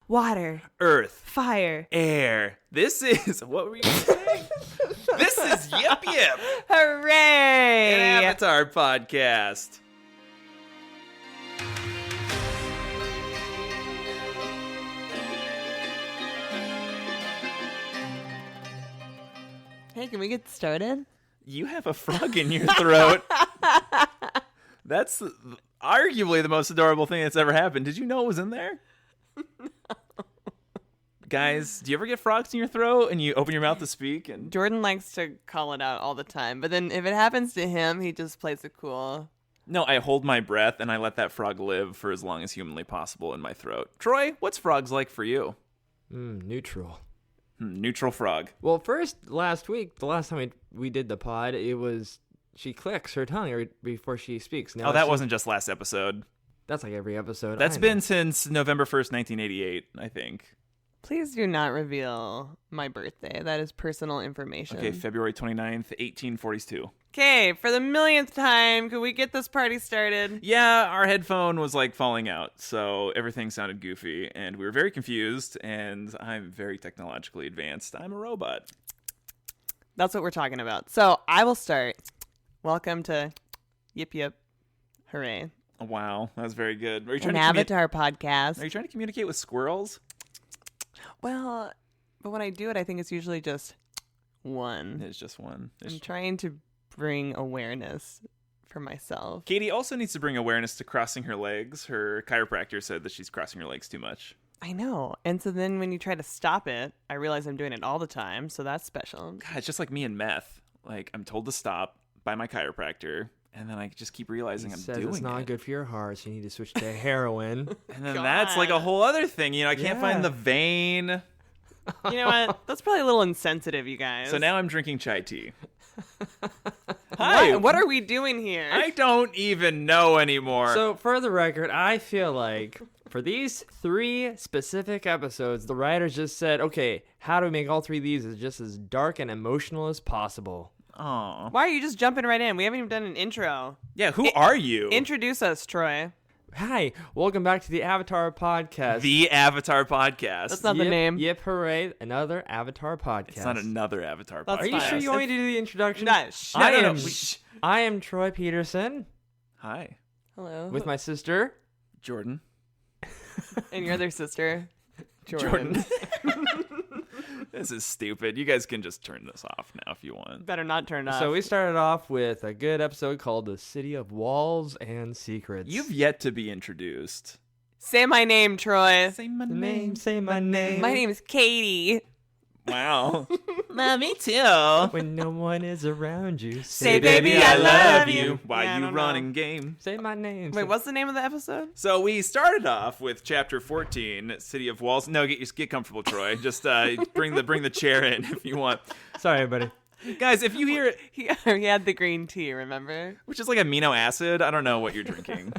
Water. Earth. Fire. Air. This is... What were you saying? This is Yip Yip. Hooray! An Avatar podcast. Hey, can we get started? You have a frog in your throat. That's arguably the most adorable thing that's ever happened. Did you know it was in there? No. Guys, do you ever get frogs in your throat and you open your mouth to speak? And Jordan likes to call it out all the time, but then if it happens to him, he just plays it cool. No, I hold my breath and I let that frog live for as long as humanly possible in my throat. Troy, what's frogs like for you? Neutral. Neutral frog. Well, first, last week, the last time we did the pod, it was she clicks her tongue before she speaks. Now that wasn't just last episode. That's like every episode. That's been since November 1st, 1988, I think. Please do not reveal my birthday. That is personal information. Okay, February 29th, 1842. Okay, for the millionth time, could we get this party started? Yeah, our headphone was like falling out, so everything sounded goofy, and we were very confused, and I'm very technologically advanced. I'm a robot. That's what we're talking about. So I will start. Welcome to Yip Yip. Hooray. Wow, that was very good. An Avatar podcast. Are you trying to communicate with squirrels? Well, but when I do it, I think it's usually just one. It's just one. I'm trying to bring awareness for myself. Katie also needs to bring awareness to crossing her legs. Her chiropractor said that she's crossing her legs too much. I know. And so then when you try to stop it, I realize I'm doing it all the time. So that's special. God, it's just like me and meth. Like, I'm told to stop by my chiropractor, and then I just keep realizing I'm doing it. It's not good for your heart, so you need to switch to heroin. And then that's like a whole other thing. You know, I can't find the vein. You know what? That's probably a little insensitive, you guys. So now I'm drinking chai tea. Hi. What are we doing here? I don't even know anymore. So, for the record, I feel like for these 3 specific episodes, the writers just said, okay, how do we make all 3 of these just as dark and emotional as possible? Aw. Why are you just jumping right in? We haven't even done an intro. Yeah, who are you? Introduce us, Troy. Hi, welcome back to the Avatar podcast. The Avatar podcast. That's not the name. Yip, hooray, another Avatar podcast. It's not another Avatar That's podcast. Are you fine. sure you want me to do the introduction? No, I am Troy Peterson Hi, Hello. with my sister. Jordan. And your other sister, Jordan. This is stupid. You guys can just turn this off now if you want. Better not turn off. So we started off with a good episode called The City of Walls and Secrets. You've yet to be introduced. Say my name, Troy. Say my name, say my name. My name is Katie. Wow. Me too. When no one is around you, Say, baby, I love you. Why Yeah, I you don't running game? Say my name. Wait, what's the name of the episode? So we started off with chapter 14, City of Walls. No, get comfortable, Troy. Just bring the chair in if you want. Sorry, everybody. Guys, if you hear it, He had the green tea, remember? which is like amino acid, I don't know what you're drinking.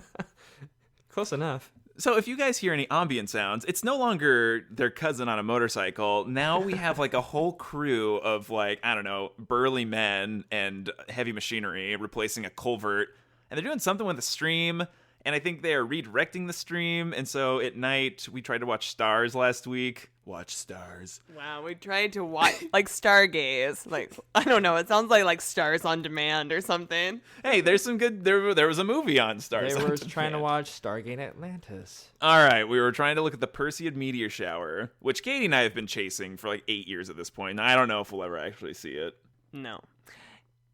Close enough. So if you guys hear any ambient sounds, it's no longer their cousin on a motorcycle. Now we have like a whole crew of like, I don't know, burly men and heavy machinery replacing a culvert. And they're doing something with the stream. And I think they are redirecting the stream. And so at night, we tried to watch stars last week. Watch stars. Wow, we tried to watch, like, stargaze. Like, I don't know, it sounds like Stars on Demand or something. Hey, there's some good, there was a movie on stars. They on were trying to Demand. watch Stargate Atlantis. All right, we were trying to look at the Perseid meteor shower, which Katie and I have been chasing for like 8 years at this point. I don't know if we'll ever actually see it. No.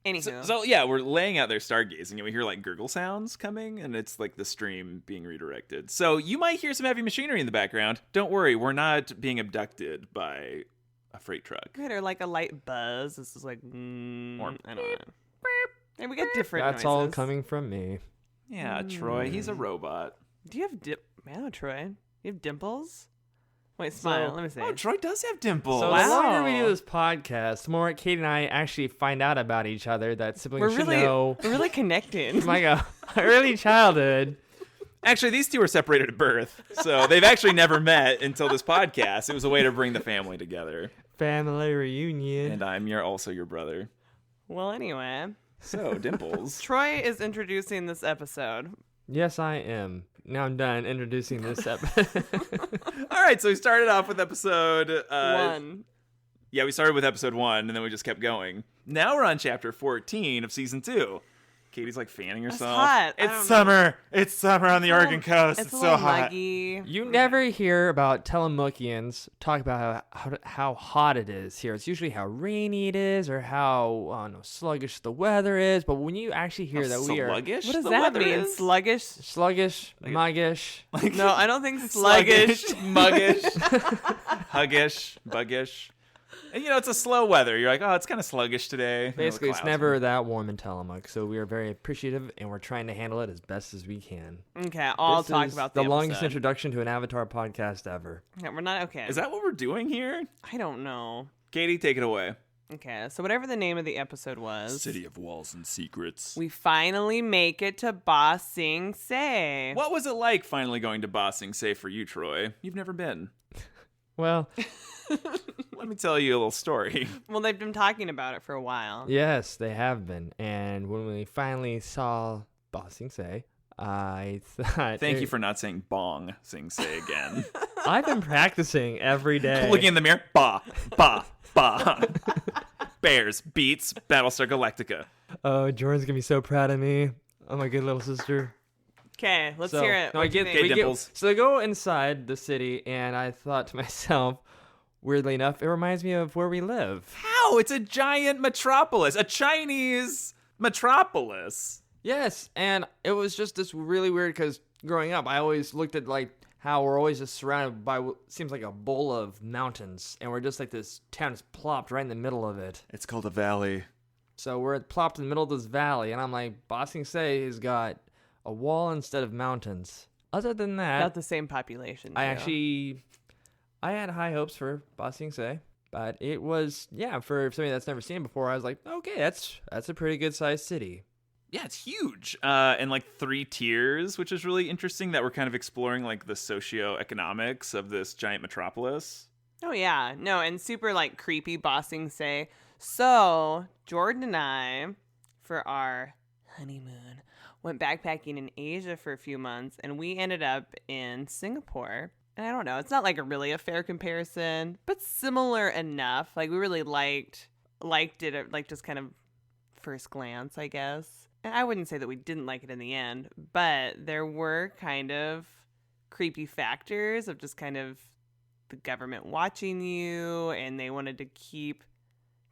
Anywho. So yeah, we're laying out there stargazing, and we hear like gurgle sounds coming, and it's like the stream being redirected. So you might hear some heavy machinery in the background. Don't worry, we're not being abducted by a freight truck. Good, or like a light buzz. This is like, Or I don't know. And we got different That's all noises. coming from me. Yeah, Troy, he's a robot. Do you have Yeah, Troy. You have dimples? Wait, smile. Let me see. Oh, Troy does have dimples. So Wow. the longer we do this podcast, the more Kate and I actually find out about each other that siblings should know We're really connected. from like a early childhood. Actually, these two were separated at birth, so they've actually never met until this podcast. It was a way to bring the family together. Family reunion. And I'm also your brother. Well, anyway. So, dimples. Troy is introducing this episode. Yes, I am. now I'm done introducing this episode. All right, so we started off with episode 1. Yeah, we started with episode 1, and then we just kept going. Now we're on chapter 14 of season 2. Katie's like fanning herself. hot. I It's don't summer. It's summer on the Oregon coast. It's a so little hot. muggy. You never hear about Telemukians talk about how hot it is here. It's usually how rainy it is or how sluggish the weather is. But when you actually hear that we are Sluggish? What does the that weather mean? is? Sluggish? sluggish, muggish, No, I don't think sluggish. muggish, huggish, buggish. And, it's a slow weather. You're like, oh, it's kind of sluggish today. basically, The it's clouds. never that warm in Tillamook. So we are very appreciative, and we're trying to handle it as best as we can. Okay, I'll This talk is about the the longest episode. introduction to an Avatar podcast ever. Yeah, we're not okay. Is that what we're doing here? I don't know. Katie, take it away. Okay, so whatever the name of the episode was, of Walls and Secrets. we finally make it to Ba Sing Se. What was it like finally going to Ba Sing Se for you, Troy? You've never been. Well, Let me tell you a little story. Well, they've been talking about it for a while. yes, they have been. And when we finally saw Ba Sing Se, I thought... Thank you for not saying bong Sing Se again. I've been practicing every day. Looking in the mirror. Ba, ba, ba. Bears, beats, Battlestar Galactica. Oh, Jordan's going to be so proud of me. Oh, my good little sister. Okay, let's So- hear it. No, I What do you get, think? Okay, dimples. so they go inside the city, and I thought to myself, weirdly enough, it reminds me of where we live. How? It's a giant metropolis. A Chinese metropolis. Yes, and it was just this really weird because growing up, I always looked at like how we're always just surrounded by what seems like a bowl of mountains, and we're just like this town is plopped right in the middle of it. It's called a valley. So we're plopped in the middle of this valley, and I'm like, Ba Sing Se has got a wall instead of mountains. Other than that, Not the same population. I too. actually, I had high hopes for Ba Sing Se, but it was, for somebody that's never seen it before, I was like, okay, that's a pretty good sized city. Yeah, it's huge. And like 3 tiers, which is really interesting that we're kind of exploring like the socioeconomics of this giant metropolis. Oh yeah, no, and super like creepy Ba Sing Se. So Jordan and I, for our honeymoon, went backpacking in Asia for a few months, and we ended up in Singapore. And I don't know, it's not like a fair comparison, but similar enough. Like we really liked it at like just kind of first glance, I guess. And I wouldn't say that we didn't like it in the end, but there were kind of creepy factors of just kind of the government watching you, and they wanted to keep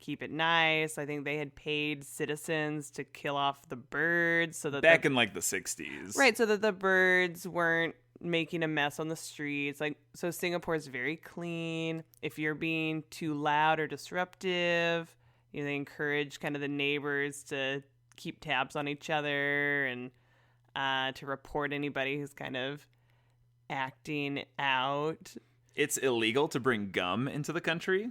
it nice. I think they had paid citizens to kill off the birds so that Back in like the 60s. right, so that the birds weren't making a mess on the streets. Like, so Singapore's very clean. If you're being too loud or disruptive, they encourage kind of the neighbors to keep tabs on each other and to report anybody who's kind of acting out. It's illegal to bring gum into the country.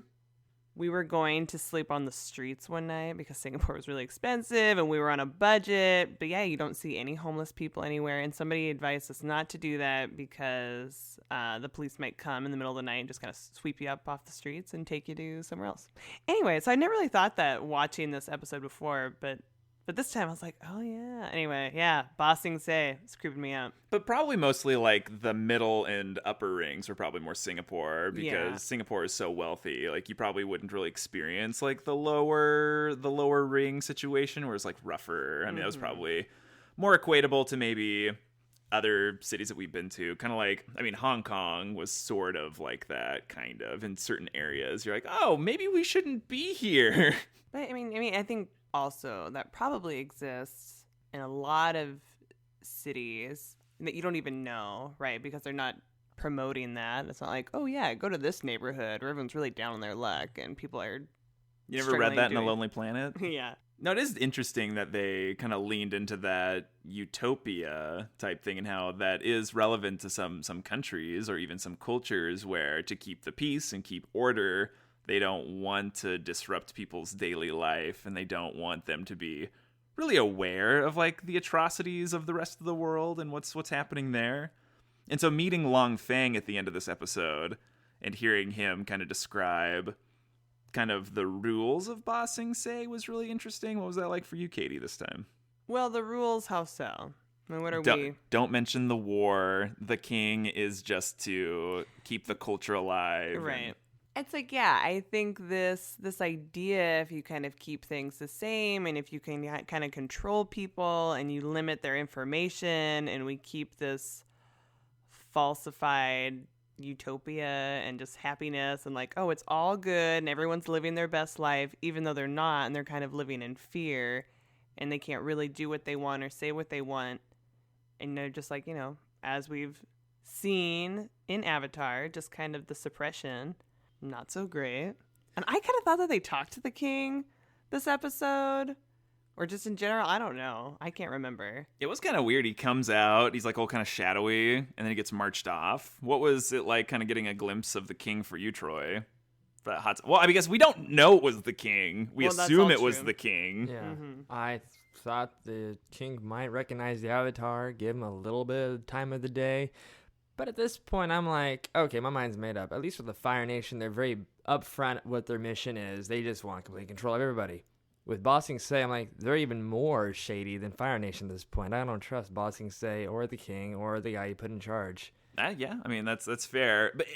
We were going to sleep on the streets one night because Singapore was really expensive and we were on a budget. But yeah, you don't see any homeless people anywhere. And somebody advised us not to do that because the police might come in the middle of the night and just kind of sweep you up off the streets and take you to somewhere else. Anyway, so I never really thought that watching this episode before, but this time I was like, oh yeah. Anyway, yeah, Ba Sing Se, it's creeping me out. But probably mostly like the middle and upper rings are probably more Singapore because Yeah. Singapore is so wealthy. Like you probably wouldn't really experience like the lower ring situation where it's like rougher. I mean, that was probably more equatable to maybe other cities that we've been to. Kind of like, I mean, Hong Kong was sort of like that kind of in certain areas. You're like, oh, maybe we shouldn't be here. But I mean, I think also that probably exists in a lot of cities that you don't even know, right? Because they're not promoting that. It's not like, oh yeah, go to this neighborhood where everyone's really down on their luck and people are You never read struggling that in A doing- Lonely Planet? yeah. No, it is interesting that they kind of leaned into that utopia type thing and how that is relevant to some countries or even some cultures where to keep the peace and keep order, they don't want to disrupt people's daily life and they don't want them to be really aware of like the atrocities of the rest of the world and what's happening there. And so meeting Long Feng at the end of this episode and hearing him kind of describe kind of the rules of Ba Sing Se was really interesting. What was that like for you, Katie, this time? Well, the rules, how so? I mean, what are don't, we? don't mention the war. The king is just to keep the culture alive. Right. It's like, yeah, I think this idea, if you kind of keep things the same and if you can kind of control people and you limit their information and we keep this falsified utopia and just happiness and like, oh, it's all good and everyone's living their best life, even though they're not, and they're kind of living in fear and they can't really do what they want or say what they want. And they're just like, as we've seen in Avatar, just kind of the suppression. Not so great. And I kind of thought that they talked to the king this episode. Or just in general. I don't know. I can't remember. It was kind of weird. He comes out. He's like all kind of shadowy. And then he gets marched off. What was it like kind of getting a glimpse of the king for you, Troy? Well, I guess we don't know it was the king. We assume it was the king. Yeah. Mm-hmm. I thought the king might recognize the Avatar, give him a little bit of time of the day. But at this point, I'm like, okay, my mind's made up. At least with the Fire Nation, they're very upfront what their mission is. They just want complete control of everybody. With Ba Sing Se, I'm like, they're even more shady than Fire Nation at this point. I don't trust Ba Sing Se or the king or the guy you put in charge. Yeah, I mean, that's fair. But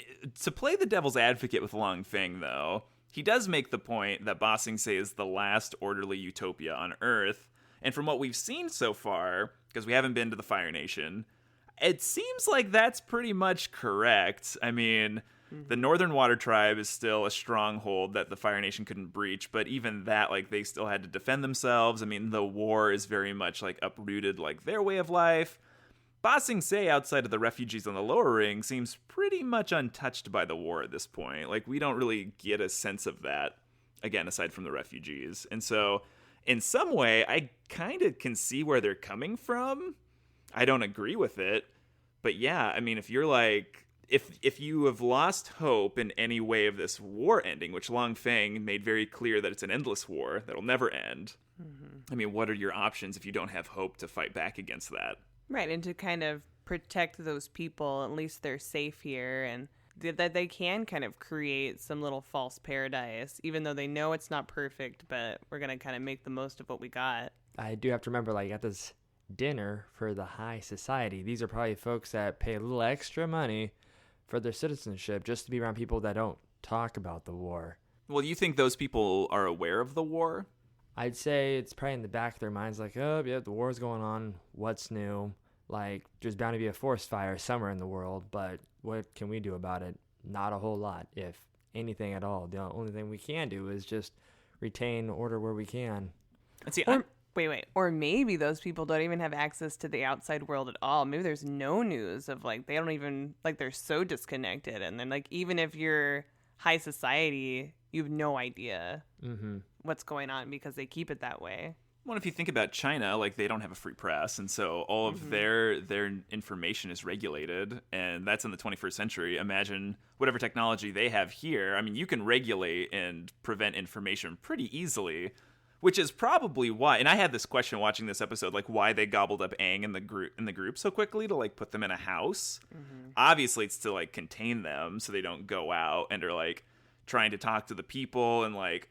to play the devil's advocate with Long Feng, though, he does make the point that Ba Sing Se is the last orderly utopia on Earth. And from what we've seen so far, because we haven't been to the Fire Nation, it seems like that's pretty much correct. I mean, the Northern Water Tribe is still a stronghold that the Fire Nation couldn't breach, but even that, like, they still had to defend themselves. I mean, the war is very much, like, uprooted, like, their way of life. Ba Sing Se, outside of the refugees on the lower ring, seems pretty much untouched by the war at this point. Like, we don't really get a sense of that, again, aside from the refugees. And so, in some way, I kind of can see where they're coming from. I don't agree with it, but yeah, I mean, if you're like, if you have lost hope in any way of this war ending, which Long Feng made very clear that it's an endless war that'll never end, I mean, what are your options if you don't have hope to fight back against that? Right, and to kind of protect those people, at least they're safe here, and that they can kind of create some little false paradise, even though they know it's not perfect, but we're going to kind of make the most of what we got. I do have to remember, like, at this dinner for the high society, these are probably folks that pay a little extra money for their citizenship just to be around people that don't talk about the war. Well, you think those people are aware of the war? I'd say it's probably in the back of their minds, like, oh, yeah, the war's going on. What's new? Like, there's bound to be a forest fire somewhere in the world, but what can we do about it? Not a whole lot, if anything at all. The only thing we can do is just retain order where we can. And see, Wait. Or maybe those people don't even have access to the outside world at all. Maybe there's no news of, like, they don't even, like, they're so disconnected. And then, like, even if you're high society, you have no idea what's going on because they keep it that way. Well, if you think about China, like, they don't have a free press, and so all of their information is regulated, and that's in the 21st century. Imagine whatever technology they have here. I mean, you can regulate and prevent information pretty easily, which is probably why. And I had this question watching this episode, like, why they gobbled up Aang in the group so quickly to, like, put them in a house. Obviously, it's to, like, contain them so they don't go out and are, like, trying to talk to the people and, like,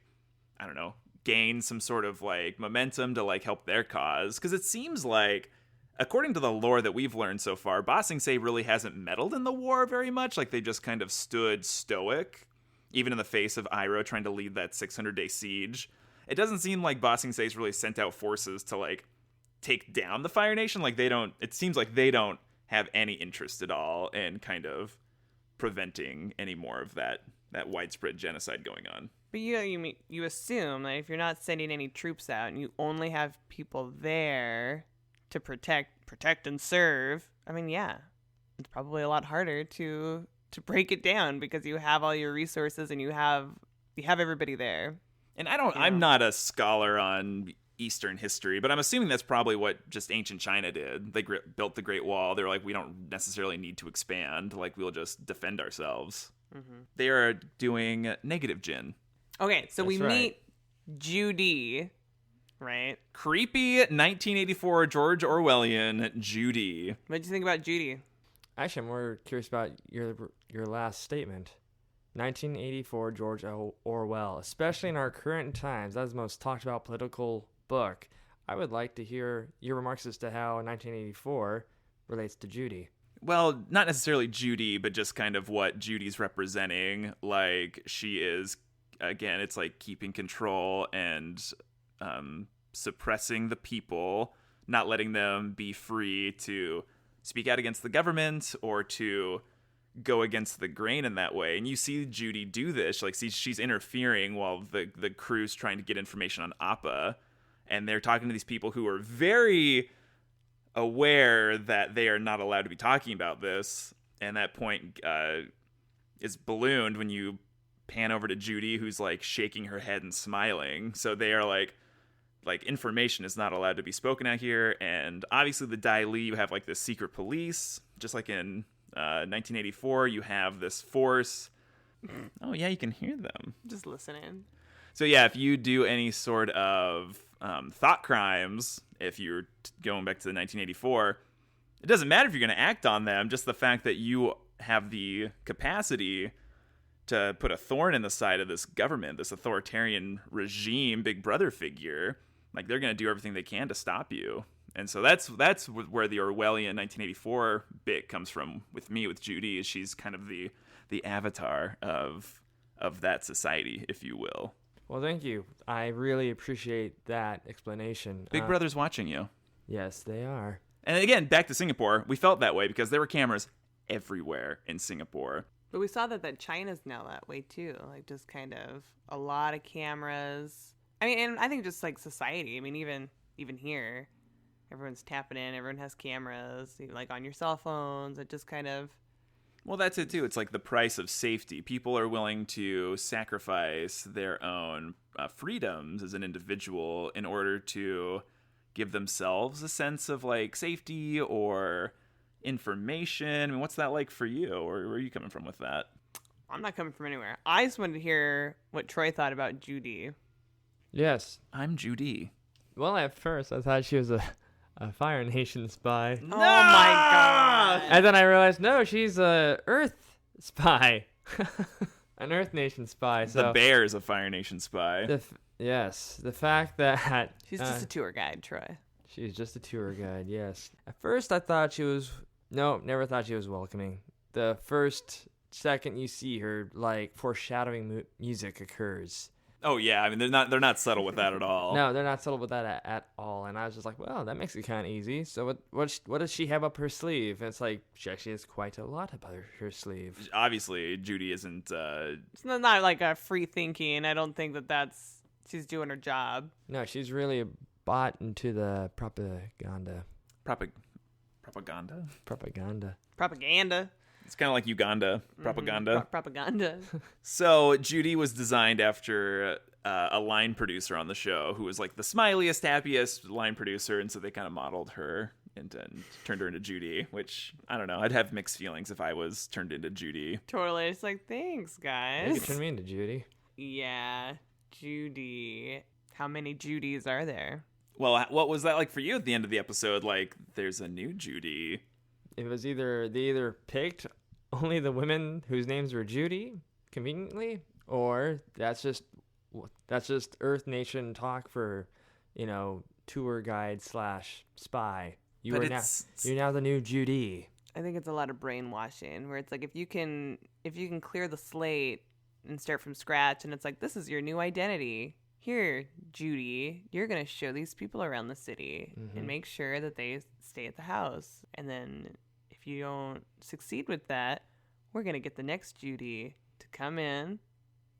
I don't know, gain some sort of, like, momentum to, like, help their cause. Because it seems like, according to the lore that we've learned so far, Ba Sing Se really hasn't meddled in the war very much. Like, they just kind of stood stoic, even in the face of Iroh trying to lead that 600-day siege. It doesn't seem like Ba Sing Se's really sent out forces to, like, take down the Fire Nation. Like, it seems like they don't have any interest at all in kind of preventing any more of that widespread genocide going on. But you assume that if you're not sending any troops out and you only have people there to protect and serve, I mean, yeah, it's probably a lot harder to break it down because you have all your resources and you have everybody there. And I'm not a scholar on Eastern history, but I'm assuming that's probably what just ancient China did. They built the Great Wall. They're like, we don't necessarily need to expand. Like, we'll just defend ourselves. They are doing negative Jin. Okay, so we meet Judy, right? Creepy 1984 George Orwellian Judy. What did you think about Judy? Actually, I'm more curious about your last statement. 1984 George Orwell, especially in our current times, that's the most talked about political book. I would like to hear your remarks as to how 1984 relates to Judy. Well, not necessarily Judy, but just kind of what Judy's representing. Like, she is, again, it's like keeping control and suppressing the people, not letting them be free to speak out against the government or to go against the grain in that way. And you see Judy do this. Like, she's interfering while the crew's trying to get information on Appa. And they're talking to these people who are very aware that they are not allowed to be talking about this, and that point is ballooned when you pan over to Judy, who's like shaking her head and smiling. So they are like information is not allowed to be spoken out here. And obviously the Dai Li, you have like this secret police, just like in 1984 you have this force. Oh yeah, you can hear them Just listening. so yeah, if you do any sort of thought crimes, if you're going back to the 1984, it doesn't matter if you're going to act on them. Just the fact that you have the capacity to put a thorn in the side of this government, this authoritarian regime, Big Brother figure, like they're going to do everything they can to stop you. And so that's where the Orwellian 1984 bit comes from with me, with Judy, is she's kind of the avatar of that society, if you will. Well, thank you. I really appreciate that explanation. Big Brother's watching you. Yes, they are. And again, back to Singapore, we felt that way because there were cameras everywhere in Singapore. But we saw that China's now that way too. Like just kind of a lot of cameras. I mean, and I think just like society. I mean, even here, everyone's tapping in. Everyone has cameras, like on your cell phones. It just kind of. Well, that's it too. It's like the price of safety. People are willing to sacrifice their own freedoms as an individual in order to give themselves a sense of like safety or information. I mean, what's that like for you? Or where are you coming from with that? I'm not coming from anywhere. I just wanted to hear what Troy thought about Judy. Yes. I'm Judy. Well, at first, I thought she was a Fire Nation spy. No! Oh my god! And then I realized, no, she's a Earth spy. An Earth Nation spy. So The Bear's a Fire Nation spy. Yes. The fact that... She's just a tour guide, Troy. She's just a tour guide, yes. At first, I thought she was... No, never thought she was welcoming. The first second you see her, like, foreshadowing music occurs. Oh yeah, I mean they're not subtle with that at all. No, they're not subtle with that at all. And I was just like, well, that makes it kind of easy. So what does she have up her sleeve? And it's like, she actually has quite a lot up her sleeve. Obviously, Judy isn't. It's not like a free thinking. I don't think that's she's doing her job. No, she's really bought into the propaganda. Propaganda. Propaganda. It's kind of like Uganda propaganda. Propaganda. So Judy was designed after a line producer on the show who was like the smiliest, happiest line producer, and so they kind of modeled her and turned her into Judy, which, I don't know, I'd have mixed feelings if I was turned into Judy. Totally. It's like, thanks, You guys. could turn me into Judy. Yeah, Judy. How many Judys are there? Well, what was that like for you at the end of the episode? Like, there's a new Judy. It was they either picked only the women whose names were Judy, conveniently, or that's just Earth Nation talk for, tour guide / spy. You're now the new Judy. I think it's a lot of brainwashing where it's like if you can clear the slate and start from scratch, and it's like, this is your new identity. Here, Judy, you're going to show these people around the city and make sure that they stay at the house. And then if you don't succeed with that, we're going to get the next Judy to come in.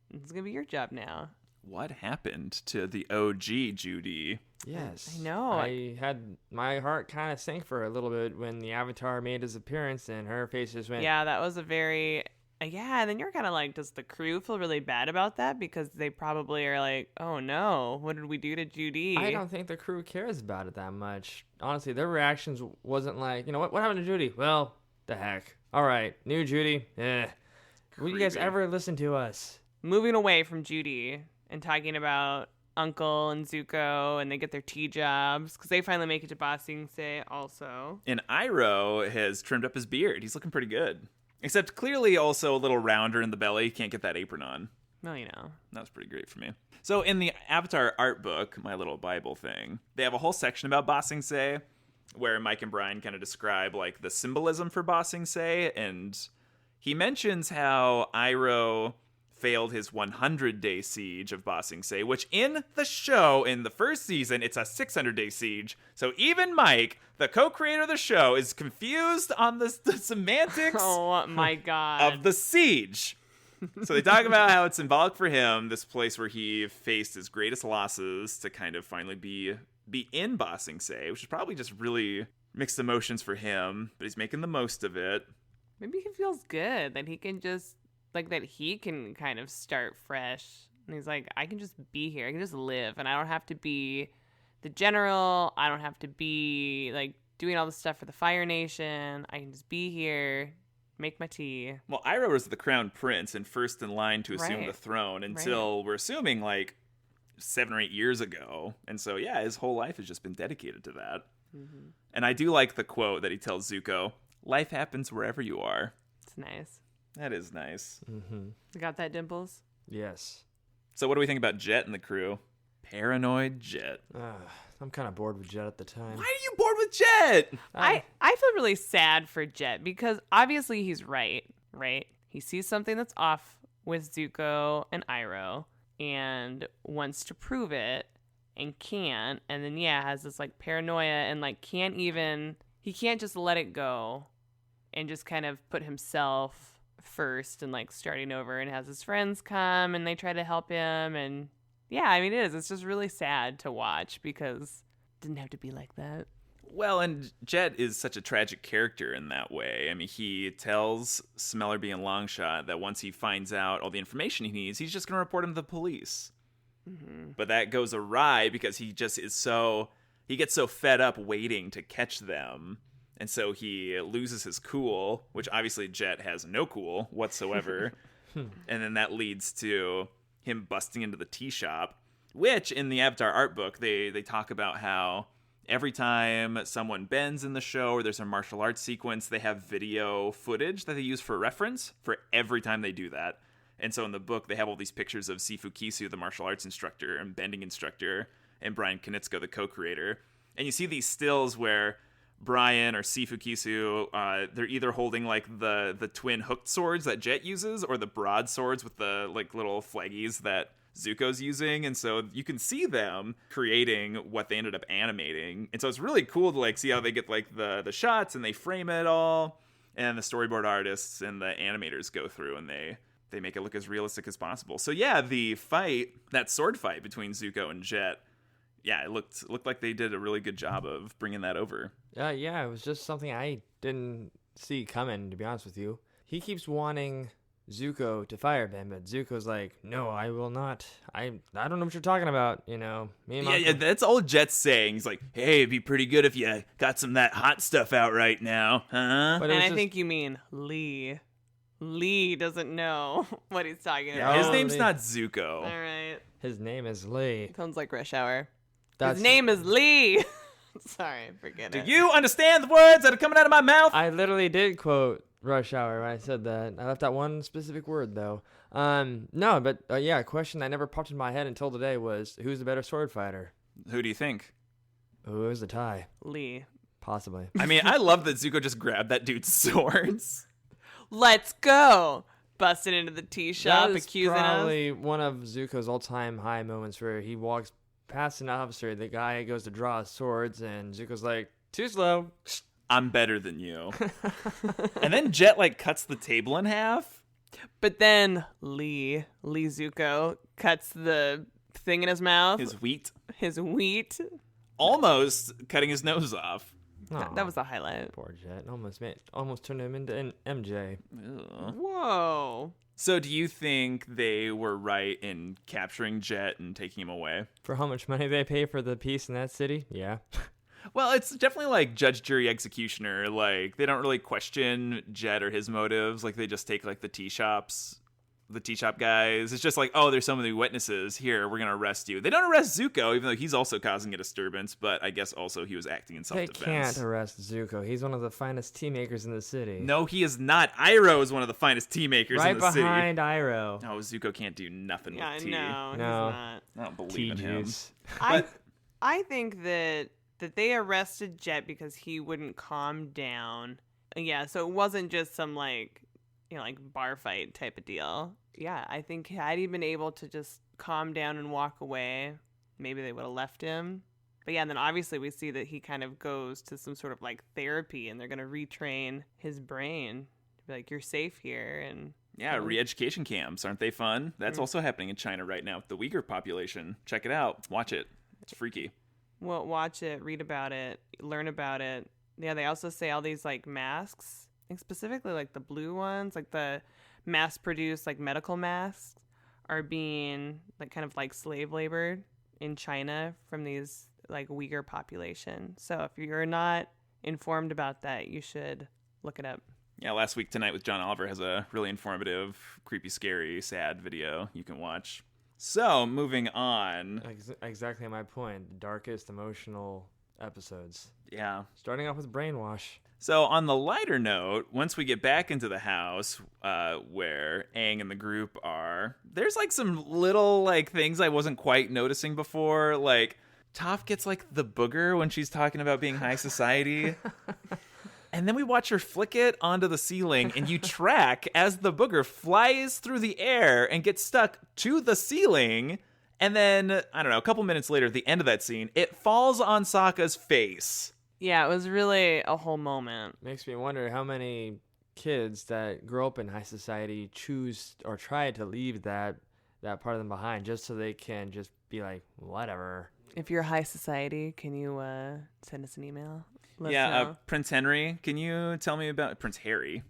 It's going to be your job now. What happened to the OG Judy? Yes. I know. I had my heart kind of sank for a little bit when the Avatar made his appearance and her face just went. Yeah, that was a very... Yeah, and then you're kind of like, does the crew feel really bad about that? Because they probably are like, oh no, what did we do to Judy? I don't think the crew cares about it that much. Honestly, their reactions wasn't like, what happened to Judy? Well, the heck. All right, new Judy. Will you guys ever listen to us? Moving away from Judy and talking about Uncle and Zuko, and they get their tea jobs because they finally make it to Ba Sing Se also. And Iroh has trimmed up his beard. He's looking pretty good. Except clearly also a little rounder in the belly. Can't get that apron on. Well, you know. That was pretty great for me. So in the Avatar art book, my little Bible thing, they have a whole section about Ba Sing Se, where Mike and Brian kind of describe like the symbolism for Ba Sing Se, and he mentions how Iroh failed his 100-day siege of Ba Sing Se, which in the show, in the first season, it's a 600-day siege. So even Mike, the co-creator of the show, is confused on the semantics Oh my god. of the siege. So they talk about how it's symbolic for him, this place where he faced his greatest losses to kind of finally be in Ba Sing Se, which is probably just really mixed emotions for him, but he's making the most of it. Maybe he feels good that he can just, like, that he can kind of start fresh. And he's like, I can just be here. I can just live. And I don't have to be the general. I don't have to be, like, doing all the stuff for the Fire Nation. I can just be here, make my tea. Well, Iroh was the crown prince and first in line to assume Right. the throne until we're assuming, like, 7 or 8 years ago. And so, yeah, his whole life has just been dedicated to that. Mm-hmm. And I do like the quote that he tells Zuko, life happens wherever you are. It's nice. That is nice. Mm-hmm. You got that, Dimples? Yes. So what do we think about Jet and the crew? Paranoid Jet. I'm kind of bored with Jet at the time. Why are you bored with Jet? I feel really sad for Jet because obviously he's right? He sees something that's off with Zuko and Iroh and wants to prove it and can't. And then, has this, like, paranoia and, like, he can't just let it go and just kind of put himself first and, like, starting over, and has his friends come and they try to help him. And it's just really sad to watch because it didn't have to be like that. Well, and Jet is such a tragic character in that way. I mean, he tells Smellerby and Longshot that once he finds out all the information he needs, he's just going to report him to the police. Mm-hmm. But that goes awry because he just he gets so fed up waiting to catch them. And so he loses his cool, which obviously Jet has no cool whatsoever. And then that leads to him busting into the tea shop, which in the Avatar art book, they talk about how every time someone bends in the show or there's a martial arts sequence, they have video footage that they use for reference for every time they do that. And so in the book, they have all these pictures of Sifu Kisu, the martial arts instructor and bending instructor, and Brian Konietzko, the co-creator. And you see these stills where Brian or Sifu Kisu, they're either holding like the twin hooked swords that Jet uses or the broadswords with the like little flaggies that Zuko's using. And so you can see them creating what they ended up animating. And so it's really cool to like see how they get like the shots and they frame it all. And the storyboard artists and the animators go through and they make it look as realistic as possible. So yeah, the fight, that sword fight between Zuko and Jet, yeah, it looked like they did a really good job of bringing that over. Yeah, it was just something I didn't see coming, to be honest with you. He keeps wanting Zuko to firebend, but Zuko's like, no, I will not. I don't know what you're talking about, you know. Me and Yeah, that's all Jet's saying. He's like, hey, it'd be pretty good if you got some of that hot stuff out right now, huh? But And I think you mean Lee. Lee doesn't know what he's talking about. His Oh, name's Lee. not Zuko. All right. his name is Lee. Sounds like Rush Hour. That's, His name is Lee. Sorry, forget Do it. you understand the words that are coming out of my mouth? I literally did quote Rush Hour when I said that. I left out one specific word, though. No, but a question that never popped in my head until today was, who's the better sword fighter? Who do you think? Who is the tie? Lee. Possibly. I mean, I love that Zuko just grabbed that dude's swords. Let's go. Busting into the tea shop, That is accusing us. probably one of Zuko's all-time high moments where he walks past an officer, the guy goes to draw his swords, and Zuko's like, too slow. I'm better than you. And then Jet like cuts the table in half. But then Lee Zuko cuts the thing in his mouth. His wheat. His wheat. Almost cutting his nose off. That was the highlight. Poor Jet. Almost turned him into an MJ. Ugh. Whoa. So do you think they were right in capturing Jet and taking him away? For how much money they pay for the piece in that city? Yeah. Well, it's definitely like judge, jury, executioner. Like, they don't really question Jet or his motives. Like, they just take, like, the tea shop's the tea shop guys. It's just like, oh, there's so many witnesses here. We're gonna arrest you. They don't arrest Zuko, even though he's also causing a disturbance. But I guess also he was acting in They self-defense. can't arrest Zuko. He's one of the finest tea makers in the city. No, he is not. Iroh is one of the finest tea makers right in the city. behind Iroh. No, Zuko can't do nothing Yeah, with tea. no, he's No. not. I don't Tea believe in him. juice. I think that they arrested Jet because he wouldn't calm down. Yeah, so it wasn't just some like bar fight type of deal. Yeah, I think had he been able to just calm down and walk away, maybe they would have left him. But yeah, and then obviously we see that he kind of goes to some sort of like therapy, and they're gonna retrain his brain to be like, you're safe here. And Yeah, re-education camps, aren't they fun? That's also happening in China right now with the Uyghur population. Check it out. Watch it. It's freaky. well, watch it, read about it, learn about it. Yeah, they also say all these like masks, I think specifically like the blue ones, like the mass-produced like medical masks, are being like kind of like slave labored in China from these like Uyghur population. So if you're not informed about that, you should look it up. Yeah, Last Week Tonight with John Oliver has a really informative, creepy, scary, sad video you can watch. So, moving on. Exactly my point. Darkest emotional episodes. Yeah. Starting off with Brainwash. So, on the lighter note, once we get back into the house where Aang and the group are, there's like some little like things I wasn't quite noticing before. Like, Toph gets like the booger when she's talking about being high society. And then we watch her flick it onto the ceiling, and you track as the booger flies through the air and gets stuck to the ceiling. And then, I don't know, a couple minutes later, at the end of that scene, it falls on Sokka's face. Yeah, it was really a whole moment. Makes me wonder how many kids that grow up in high society choose or try to leave that part of them behind just so they can just be like, whatever. If you're high society, can you send us an email? Let us Yeah, know. Prince Henry, can you tell me about Prince Harry?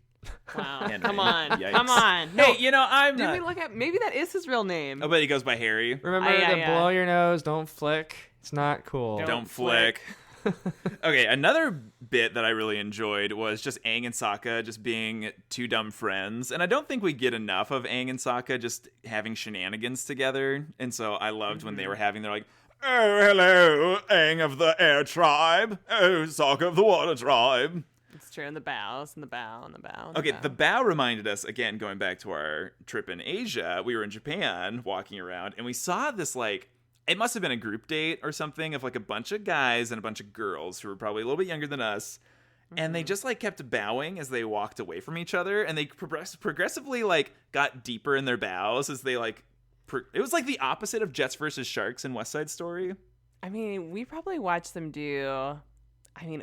Wow. Henry. Come on. Yikes. Come on. Hey, you know, I'm Did not... we look at, maybe that is his real name. Oh, but he goes by Harry. Remember to blow your nose, don't flick. It's not cool. Don't flick. Okay, another bit that I really enjoyed was just Aang and Sokka just being two dumb friends. And I don't think we get enough of Aang and Sokka just having shenanigans together. And so I loved when they were having, they're like, oh, hello, Aang of the Air Tribe. Oh, Sokka of the Water Tribe. It's true. And the bows and the bow and the bow. And Okay, the bow reminded us, again, going back to our trip in Asia, we were in Japan walking around, and we saw this, like, it must have been a group date or something of, like, a bunch of guys and a bunch of girls who were probably a little bit younger than us, and they just, like, kept bowing as they walked away from each other, and they progressively, like, got deeper in their bows as they, like, it was, like, the opposite of Jets versus Sharks in West Side Story. I mean, we probably watched them do...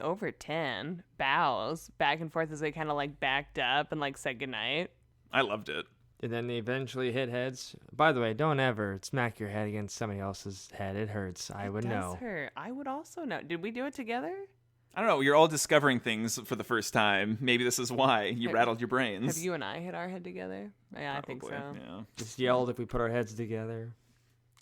over 10 bows back and forth as they kind of like backed up and like said goodnight. I loved it. And then they eventually hit heads. By the way, don't ever smack your head against somebody else's head. It hurts. I would know. It does hurt. I would also know. Did we do it together? I don't know. You're all discovering things for the first time. Maybe this is why you rattled your brains. Have you and I hit our head together? Yeah, I think so. Yeah. Just yelled if we put our heads together.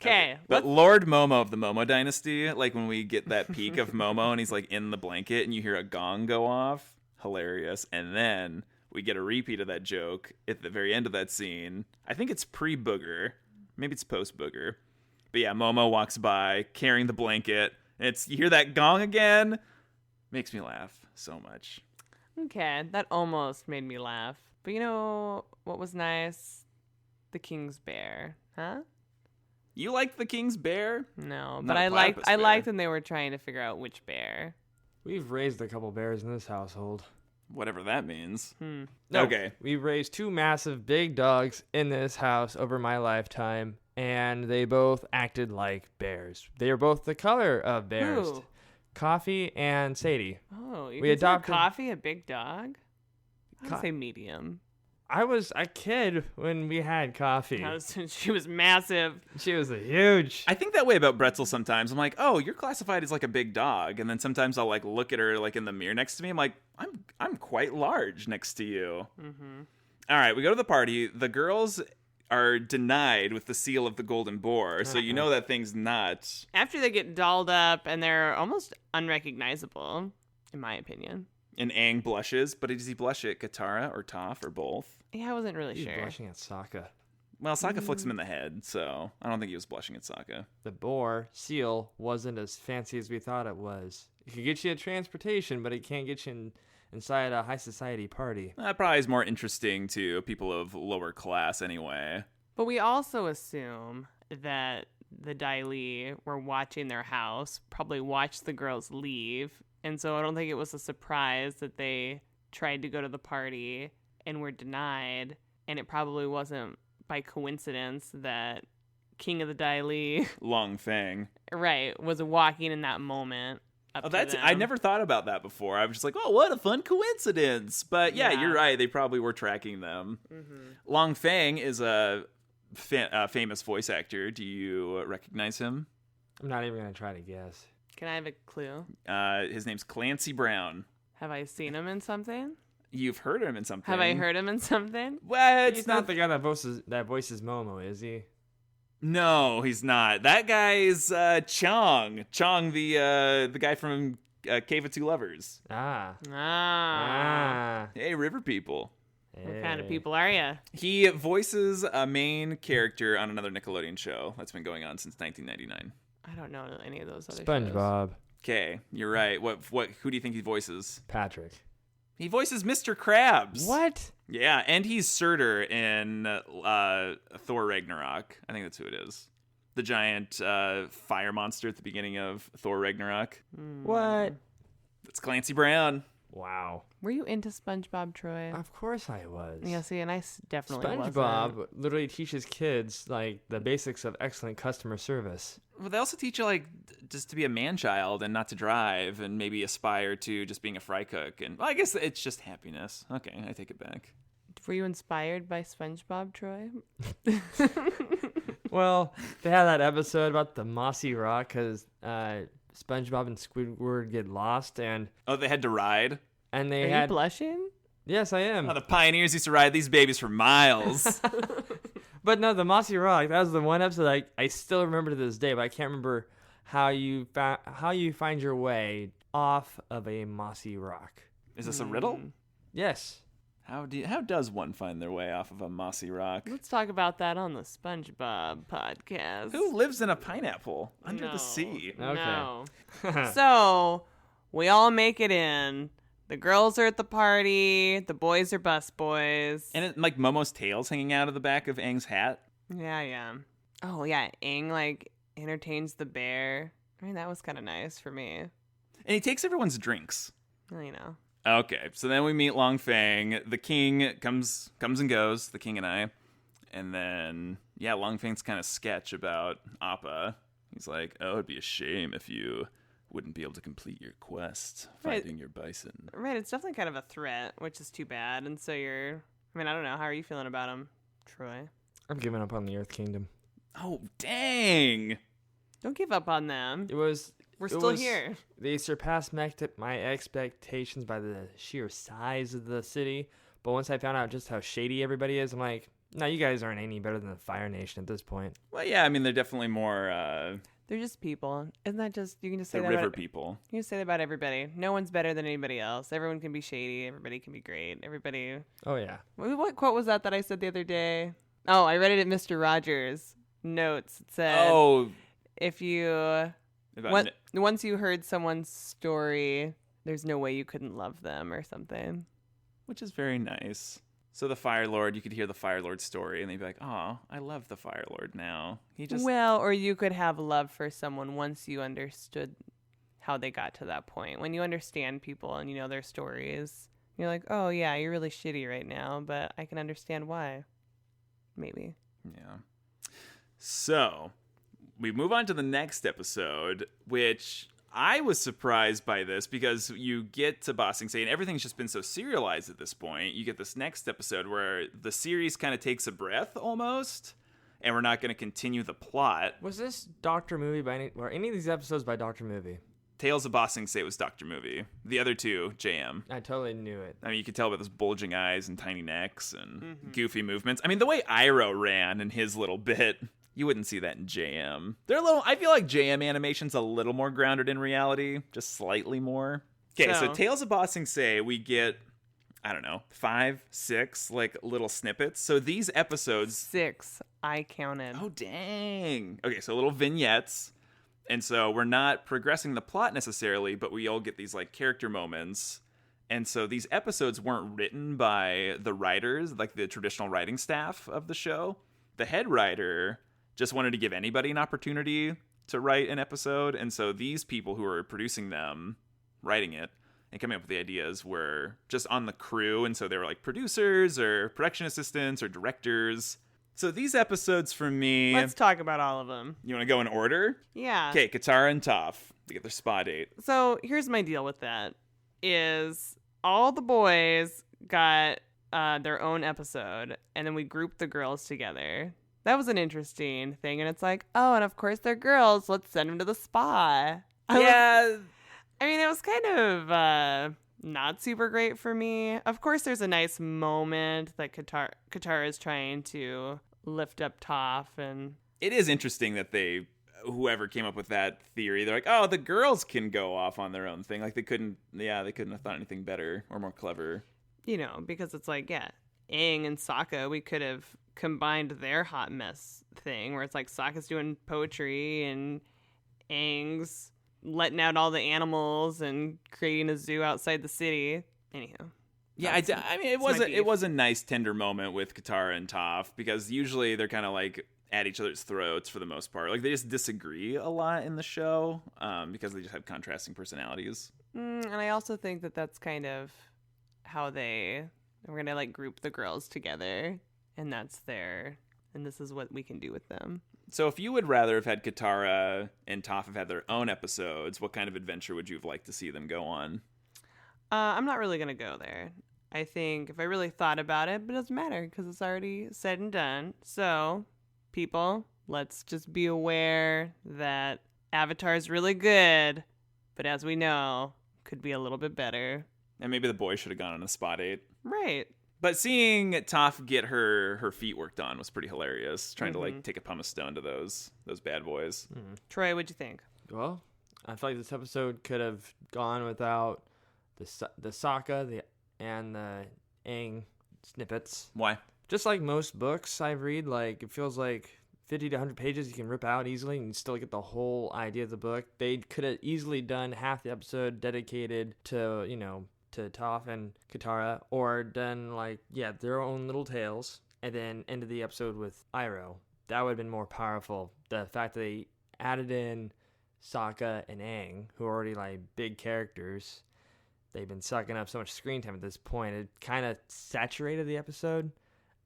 Okay. But Lord Momo of the Momo Dynasty, like when we get that peek of Momo and he's like in the blanket and you hear a gong go off, hilarious. And then we get a repeat of that joke at the very end of that scene. I think it's pre-booger. Maybe it's post-booger. But yeah, Momo walks by carrying the blanket. And you hear that gong again. Makes me laugh so much. Okay, that almost made me laugh. But you know what was nice? The King's Bear. Huh? You liked the King's Bear? No, Not but a I platypus bear. liked when they were trying to figure out which bear. We've raised a couple bears in this household. Whatever that means. No, Okay. We've raised two massive big dogs in this house over my lifetime, and they both acted like bears. They are both the color of bears. Who? Coffee and Sadie. Oh, you We consider adopted- Coffee a big dog? I'd say medium. I was a kid when we had Coffee. She was massive. She was a huge. I think that way about Bretzel sometimes. I'm like, oh, you're classified as like a big dog, and then sometimes I'll like look at her like in the mirror next to me. I'm like, I'm quite large next to you. Mm-hmm. All right, we go to the party. The girls are denied with the seal of the golden boar, so you know that thing's not. After they get dolled up and they're almost unrecognizable, in my opinion. And Aang blushes, but does he blush at Katara or Toph or both? Yeah, I wasn't really He's sure. blushing at Sokka. Well, Sokka flicks him in the head, so I don't think he was blushing at Sokka. The boar seal wasn't as fancy as we thought it was. It could get you a transportation, but it can't get you inside a high society party. That probably is more interesting to people of lower class anyway. But we also assume that the Dai Li were watching their house, probably watched the girls leave. And so I don't think it was a surprise that they tried to go to the party and were denied. And it probably wasn't by coincidence that King of the Dai Li, Long Feng. right, was walking in that moment. Oh, I never thought about that before. I was just like, oh, what a fun coincidence. But yeah, you're right. They probably were tracking them. Mm-hmm. Long Feng is a famous voice actor. Do you recognize him? I'm not even going to try to guess. Can I have a clue? His name's Clancy Brown. Have I seen him in something? You've heard him in something. Have I heard him in something? What? He's not the guy that voices Momo, is he? No, he's not. That guy's Chong. Chong, the guy from Cave of Two Lovers. Hey, river people. What kind of people are you? He voices a main character on another Nickelodeon show that's been going on since 1999. I don't know any of those other SpongeBob. Okay, you're right. Who do you think he voices? Patrick. He voices Mr. Krabs. What? Yeah, and he's Surtur in Thor Ragnarok. I think that's who it is. The giant fire monster at the beginning of Thor Ragnarok. What? That's Clancy Brown. Wow. Were you into SpongeBob, Troy? Of course I was. Yeah, see, and I definitely SpongeBob wasn't. literally teaches kids like the basics of excellent customer service. Well, they also teach you like just to be a man-child and not to drive, and maybe aspire to just being a fry cook. And well, I guess it's just happiness. Okay, I take it back. Were you inspired by SpongeBob, Troy? Well, they had that episode about the mossy rock because SpongeBob and Squidward get lost, and they had to ride. And they Are had you blushing? Yes, I am. Oh, the pioneers used to ride these babies for miles. But no, the mossy rock. That was the one episode I still remember to this day, but I can't remember how you find your way off of a mossy rock. Is this a riddle? Yes. How does one find their way off of a mossy rock? Let's talk about that on the SpongeBob podcast. Who lives in a pineapple under the sea? Okay. No. So we all make it in. The girls are at the party. The boys are bus boys. And like Momo's tail's hanging out of the back of Aang's hat. Yeah. Oh yeah, Aang like entertains the bear. I mean, that was kind of nice for me. And he takes everyone's drinks. Well, you know. Okay, so then we meet Long Feng. The king comes and goes, the king and I. And then, yeah, Long Feng's kind of sketch about Appa. He's like, oh, it'd be a shame if you wouldn't be able to complete your quest finding your bison. Right, it's definitely kind of a threat, which is too bad. And so I don't know. How are you feeling about him, Troy? I'm giving up on the Earth Kingdom. Oh, dang. Don't give up on them. We're still here. They surpassed my expectations by the sheer size of the city. But once I found out just how shady everybody is, I'm like, no, you guys aren't any better than the Fire Nation at this point. Well, yeah, I mean, they're definitely more... They're just people. Isn't that just, you can just say the that river people. You can say that about everybody. No one's better than anybody else. Everyone can be shady. Everybody can be great. Everybody. Oh, yeah. What quote was that I said the other day? Oh, I read it at Mr. Rogers' notes. It said, if you... once you heard someone's story, there's no way you couldn't love them or something. Which is very nice. So the Fire Lord, you could hear the Fire Lord's story, and they'd be like, oh, I love the Fire Lord now. Well, or you could have love for someone once you understood how they got to that point. When you understand people and you know their stories, you're like, oh, yeah, you're really shitty right now, but I can understand why. Maybe. Yeah. So we move on to the next episode, which... I was surprised by this because you get to Ba Sing Se and everything's just been so serialized at this point. You get this next episode where the series kind of takes a breath almost, and we're not going to continue the plot. Was this Dr. Movie were any of these episodes by Dr. Movie? Tales of Ba Sing Se was Dr. Movie. The other two, JM. I totally knew it. I mean, you could tell by those bulging eyes and tiny necks and goofy movements. I mean, the way Iroh ran in his little bit... You wouldn't see that in JM. I feel like JM animation's a little more grounded in reality, just slightly more. Okay, so Tales of Ba Sing Se, we get, I don't know, 5, 6, like little snippets. So these episodes... 6. I counted. Oh, dang. Okay, so little vignettes. And so we're not progressing the plot necessarily, but we all get these like character moments. And so these episodes weren't written by the writers, like the traditional writing staff of the show. The head writer just wanted to give anybody an opportunity to write an episode. And so these people who were producing them, writing it, and coming up with the ideas were just on the crew. And so they were like producers or production assistants or directors. So these episodes for me... Let's talk about all of them. You want to go in order? Yeah. Okay, Katara and Toph. They get their spa date. So here's my deal with that. Is all the boys got their own episode, and then we grouped the girls together. That was an interesting thing. And it's like, oh, and of course they're girls. Let's send them to the spa. I mean, it was kind of not super great for me. Of course, there's a nice moment that Katara is trying to lift up Toph, and it is interesting that whoever came up with that theory, they're like, oh, the girls can go off on their own thing. Like they couldn't have thought anything better or more clever. You know, because it's like, yeah, Aang and Sokka, we could have combined their hot mess thing where it's like Sokka's doing poetry and Aang's letting out all the animals and creating a zoo outside the city. Anyhow. Yeah, I mean, it was a nice tender moment with Katara and Toph, because usually they're kind of like at each other's throats for the most part. Like they just disagree a lot in the show because they just have contrasting personalities. And I also think that that's kind of how we're going to like group the girls together, and and this is what we can do with them. So if you would rather have had Katara and Toph have had their own episodes, what kind of adventure would you have liked to see them go on? I'm not really going to go there. I think if I really thought about it, but it doesn't matter because it's already said and done. So, people, let's just be aware that Avatar is really good, but as we know, could be a little bit better. And maybe the boys should have gone on a spa date. Right. But seeing Toph get her feet worked on was pretty hilarious. Trying to like take a pumice stone to those bad boys. Mm-hmm. Troy, what'd you think? Well, I feel like this episode could have gone without the Sokka and the Aang snippets. Why? Just like most books I read, like it feels like 50 to 100 pages you can rip out easily and still get the whole idea of the book. They could have easily done half the episode dedicated to, to Toph and Katara, or done their own little tales, and then ended the episode with Iroh. That would have been more powerful. The fact that they added in Sokka and Aang, who are already like big characters, they've been sucking up so much screen time at this point. It kind of saturated the episode,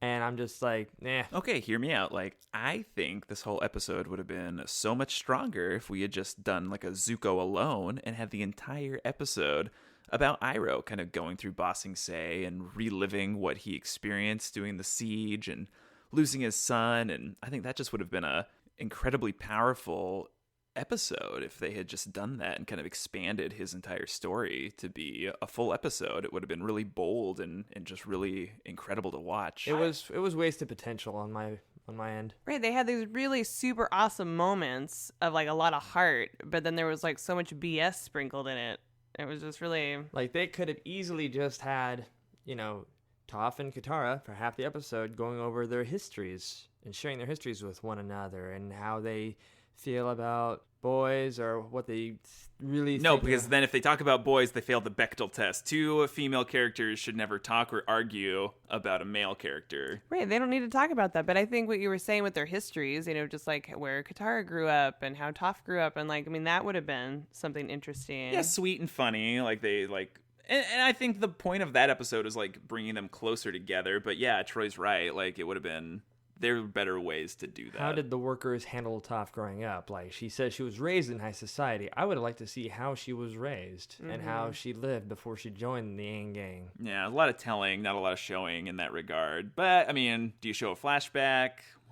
and I'm just like, eh. Okay, hear me out. Like, I think this whole episode would have been so much stronger if we had just done like a Zuko alone and had the entire episode about Iroh kind of going through Ba Sing Se and reliving what he experienced doing the siege and losing his son. And I think that just would have been a incredibly powerful episode if they had just done that and kind of expanded his entire story to be a full episode. It would have been really bold and just really incredible to watch. It was wasted potential on my end. Right, they had these really super awesome moments of like a lot of heart, but then there was like so much BS sprinkled in it. It was just really like they could have easily just had, Toph and Katara for half the episode going over their histories and sharing their histories with one another and how they feel about boys or what they really No, because then if they talk about boys, they fail the Bechdel test. Two female characters should never talk or argue about a male character. Right, they don't need to talk about that. But I think what you were saying with their histories, just like where Katara grew up and how Toph grew up, and that would have been something interesting. Yeah, sweet and funny. And I think the point of that episode is like bringing them closer together. But yeah, Troy's right. Like it would have been. There are better ways to do that. How did the workers handle Toph growing up? Like, she said she was raised in high society. I would have liked to see how she was raised and how she lived before she joined the Aang gang. Yeah, a lot of telling, not a lot of showing in that regard. But, I mean, do you show a flashback?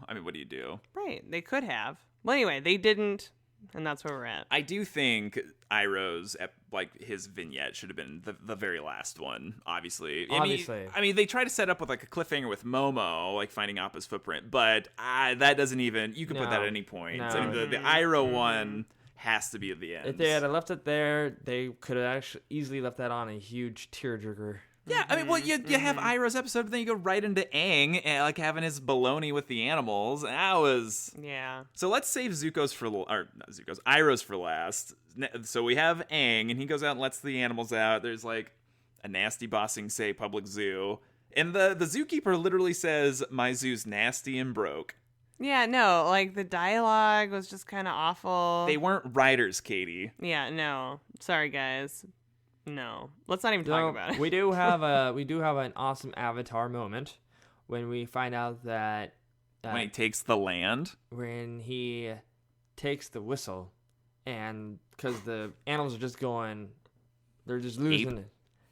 I mean, what do you do? Right, they could have. Well, anyway, they didn't, and that's where we're at. I do think Iroh's, his vignette should have been the very last one, obviously. I mean, they try to set up with, like, a cliffhanger with Momo, like, finding Appa's footprint, but that doesn't even... You can put that at any point. No. I mean, the Iroh one has to be at the end. If they had left it there, they could have actually easily left that on a huge tearjerker Yeah, I mean, well, you have Iroh's episode, but then you go right into Aang, and, like, having his baloney with the animals. That was... Yeah. So let's save Iroh's for last. So we have Aang, and he goes out and lets the animals out. There's, like, a nasty Bossing Say public zoo. And the zookeeper literally says, "My zoo's nasty and broke." Yeah, no, like the dialogue was just kind of awful. They weren't writers, Katie. Yeah, no. Sorry, guys. No. Let's not even talk about it. We do have an awesome Avatar moment when we find out that When he takes the land. when he takes the whistle, and because the animals are just going, they're just losing it.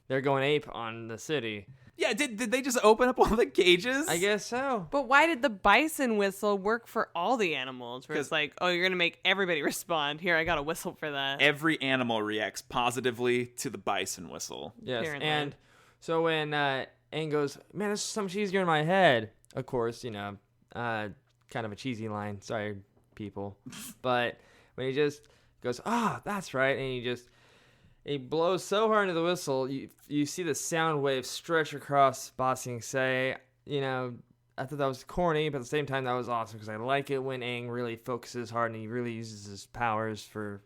They're going ape on the city. Yeah, did they just open up all the cages? I guess so. But why did the bison whistle work for all the animals? Where it's like, oh, you're going to make everybody respond. Here, I got a whistle for that. Every animal reacts positively to the bison whistle. Yes, Apparently. and so when Aang goes, "Man, this is so much easier in my head." Of course, kind of a cheesy line. Sorry, people. But when he just goes, that's right," and he blows so hard into the whistle, you see the sound wave stretch across Ba Sing Se. I thought that was corny, but at the same time, that was awesome because I like it when Aang really focuses hard and he really uses his powers for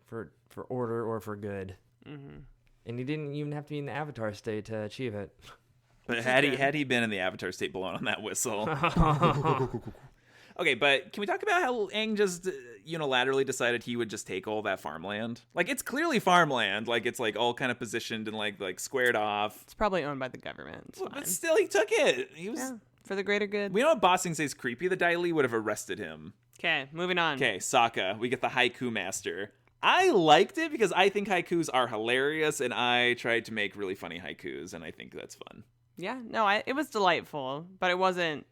order or for good. Mm-hmm. And he didn't even have to be in the Avatar state to achieve it. But had he been in the Avatar state blowing on that whistle. Okay, but can we talk about how Aang just unilaterally decided he would just take all that farmland? Like, it's clearly farmland. Like, it's like all kind of positioned and like squared off. It's probably owned by the government. It's fine. But still, he took it. He was for the greater good. We know what Ba Sing Se's creepy. The Dai Li would have arrested him. Okay, moving on. Okay, Sokka. We get the haiku master. I liked it because I think haikus are hilarious, and I tried to make really funny haikus, and I think that's fun. Yeah, no, it was delightful, but it wasn't.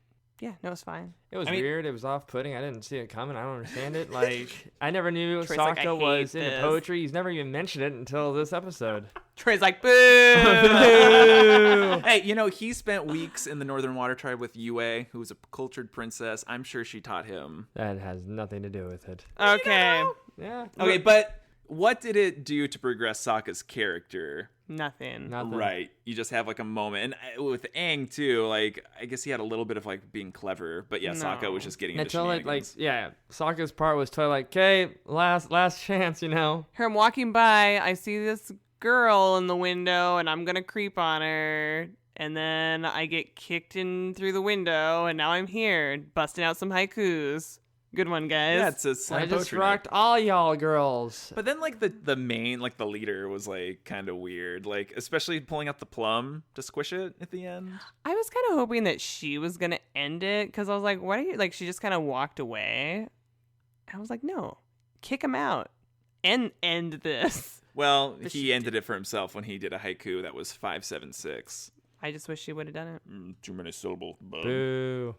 Yeah, no, it was fine. It was weird. It was off-putting. I didn't see it coming. I don't understand it. Like, I never knew Troy's like, Sokka "I hate was into this." poetry. He's never even mentioned it until this episode. Troy's like, boo! Hey, he spent weeks in the Northern Water Tribe with Yue, who was a cultured princess. I'm sure she taught him. That has nothing to do with it. Okay. Yeah. Okay, but what did it do to progress Sokka's character? Nothing. Right. You just have like a moment. And with Aang too, like I guess he had a little bit of like being clever, but yeah, Sokka was just getting into shenanigans. Sokka's part was totally like, okay, last chance, Here I'm walking by, I see this girl in the window and I'm gonna creep on her, and then I get kicked in through the window and now I'm here busting out some haikus. Good one, guys. Yeah, it's a slam I just poetry rocked all y'all girls. But then like the main, like the leader was like kind of weird, like especially pulling out the plum to squish it at the end. I was kind of hoping that she was gonna end it because I was like, "What are you like?" She just kind of walked away. I was like, "No, kick him out and end this." Well, he ended it for himself when he did a haiku that was 576. I just wish she would have done it. Too many syllables. Boo.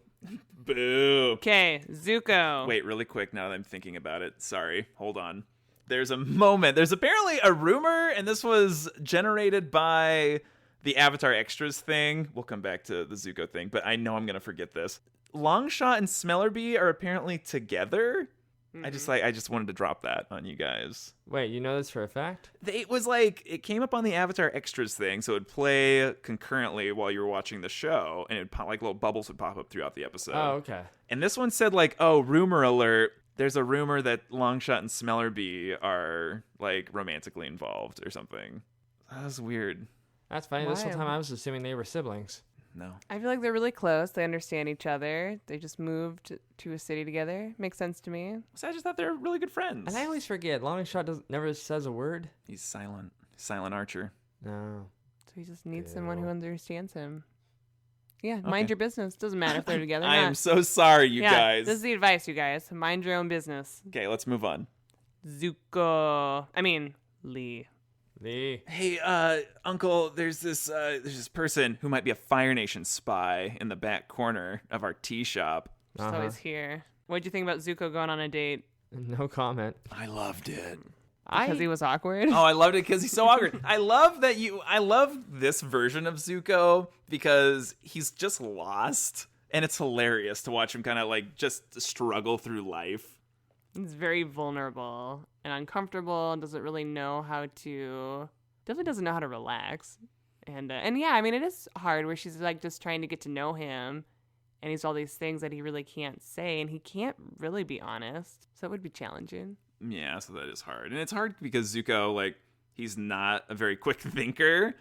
Boo. Okay, Zuko. Wait, really quick now that I'm thinking about it. Sorry. Hold on. There's a moment. There's apparently a rumor, and this was generated by the Avatar Extras thing. We'll come back to the Zuko thing, but I know I'm going to forget this. Longshot and Smellerbee are apparently together. Mm-hmm. I just wanted to drop that on you guys. Wait, you know this for a fact? It came up on the Avatar Extras thing, so it would play concurrently while you were watching the show, and like little bubbles would pop up throughout the episode. Oh, okay. And this one said like, oh, rumor alert. There's a rumor that Longshot and Smellerbee are like romantically involved or something. That was weird. That's funny. This whole time I was assuming they were siblings. No. I feel like they're really close. They understand each other. They just moved to a city together. Makes sense to me. So I just thought they were really good friends. And I always forget. Longshot never says a word. He's silent. Silent Archer. No. So he just needs someone who understands him. Yeah, mind your business. Doesn't matter if they're together or not. I am so sorry, you guys. This is the advice, you guys. Mind your own business. Okay, let's move on. Lee. Hey, Uncle, there's this person who might be a Fire Nation spy in the back corner of our tea shop. She's always here. What'd you think about Zuko going on a date? No comment. I loved it. Because he was awkward? Oh, I loved it because he's so awkward. I love this version of Zuko because he's just lost. And it's hilarious to watch him kind of like just struggle through life. He's very vulnerable and uncomfortable and doesn't really know how to... Definitely doesn't know how to relax. And yeah, I mean, it is hard where she's like just trying to get to know him, and he's all these things that he really can't say, and he can't really be honest. So it would be challenging. Yeah, so that is hard. And it's hard because Zuko, like, he's not a very quick thinker.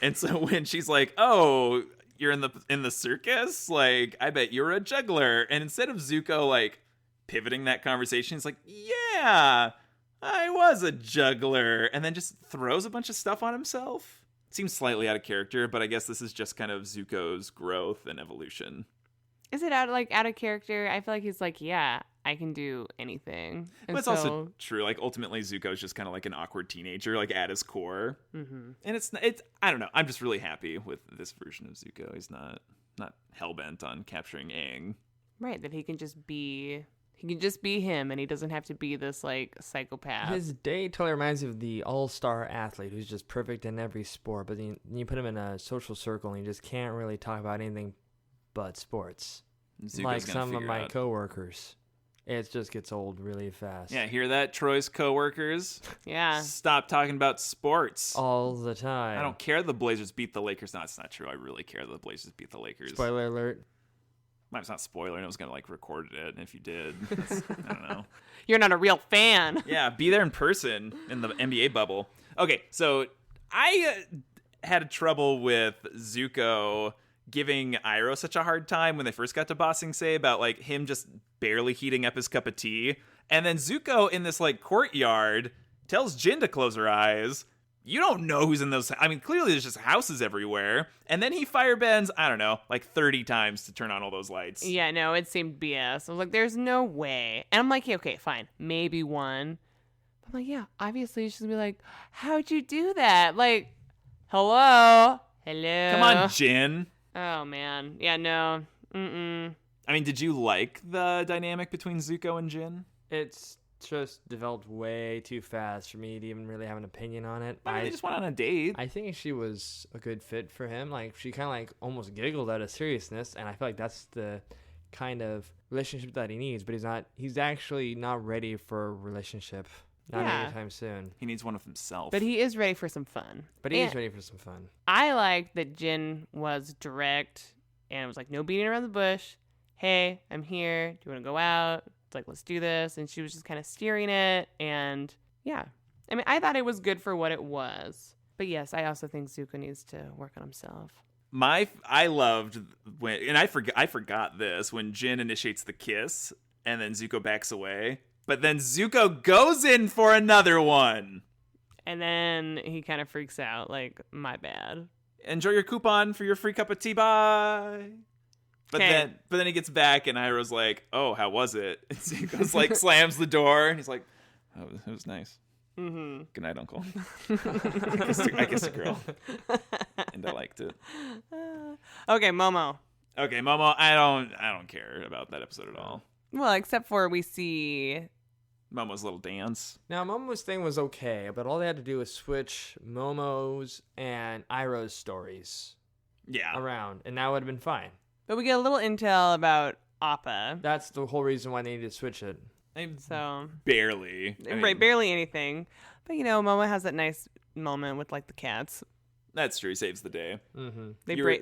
And so when she's like, "Oh, you're in the circus? Like, I bet you're a juggler." And instead of Zuko, like, pivoting that conversation, he's like, "Yeah, I was a juggler." And then just throws a bunch of stuff on himself. Seems slightly out of character, but I guess this is just kind of Zuko's growth and evolution. Is it out of character? I feel like he's like, yeah, I can do anything. And But it's also true. Like, ultimately, Zuko's just kind of like an awkward teenager, like, at his core. Mm-hmm. And it's I don't know. I'm just really happy with this version of Zuko. He's not hell-bent on capturing Aang. Right, that he can just be him, and he doesn't have to be this, like, psychopath. His day totally reminds me of the all-star athlete who's just perfect in every sport, but then you put him in a social circle and you just can't really talk about anything but sports. Zuko's like gonna some of figure my out. coworkers. It just gets old really fast. Yeah, hear that, Troy's coworkers? Yeah. Stop talking about sports. All the time. I don't care the Blazers beat the Lakers. No, it's not true. I really care the Blazers beat the Lakers. Spoiler alert. Well, it's not spoiler. I was going to, like, record it. And if you did, I don't know. You're not a real fan. Yeah, be there in person in the NBA bubble. Okay, so I had trouble with Zuko giving Iroh such a hard time when they first got to Ba Sing Se about, like, him just barely heating up his cup of tea. And then Zuko in this, like, courtyard tells Jin to close her eyes. You don't know who's in those. I mean, clearly there's just houses everywhere. And then he firebends, I don't know, like 30 times to turn on all those lights. Yeah, no, it seemed BS. I was like, there's no way. And I'm like, hey, okay, fine. Maybe one. I'm like, yeah, obviously she's going to be like, how'd you do that? Like, hello? Come on, Jin. Oh, man. Yeah, no. Mm-mm. I mean, did you like the dynamic between Zuko and Jin? It's just developed way too fast for me to even really have an opinion on it. I mean, they just went on a date. I think she was a good fit for him. Like, she kind of like almost giggled out of seriousness, and I feel like that's the kind of relationship that he needs. But he's actually not ready for a relationship. Not anytime soon. He needs one of himself. But he is ready for some fun. But he is ready for some fun. I like that Jin was direct and it was like, no beating around the bush. Hey, I'm here. Do you want to go out? It's like, let's do this. And she was just kind of steering it. And yeah, I mean, I thought it was good for what it was. But yes, I also think Zuko needs to work on himself. I loved when, and I forgot this, when Jin initiates the kiss and then Zuko backs away. But then Zuko goes in for another one. And then he kind of freaks out, like, my bad. Enjoy your coupon for your free cup of tea, bye. But then he gets back and Iroh's like, oh, how was it? And Zuko's like, slams the door and he's like, oh, it was nice. Mm-hmm. Good night, Uncle. I kissed a girl. And I liked it. Okay, Momo. Okay, Momo, I don't care about that episode at all. Well, except for we see Momo's little dance. Now, Momo's thing was okay, but all they had to do was switch Momo's and Iroh's stories around, and that would have been fine. But we get a little intel about Appa. That's the whole reason why they needed to switch it. So barely. Right, barely anything. But, you know, Momo has that nice moment with, like, the cats. That's true. He saves the day. Mm-hmm.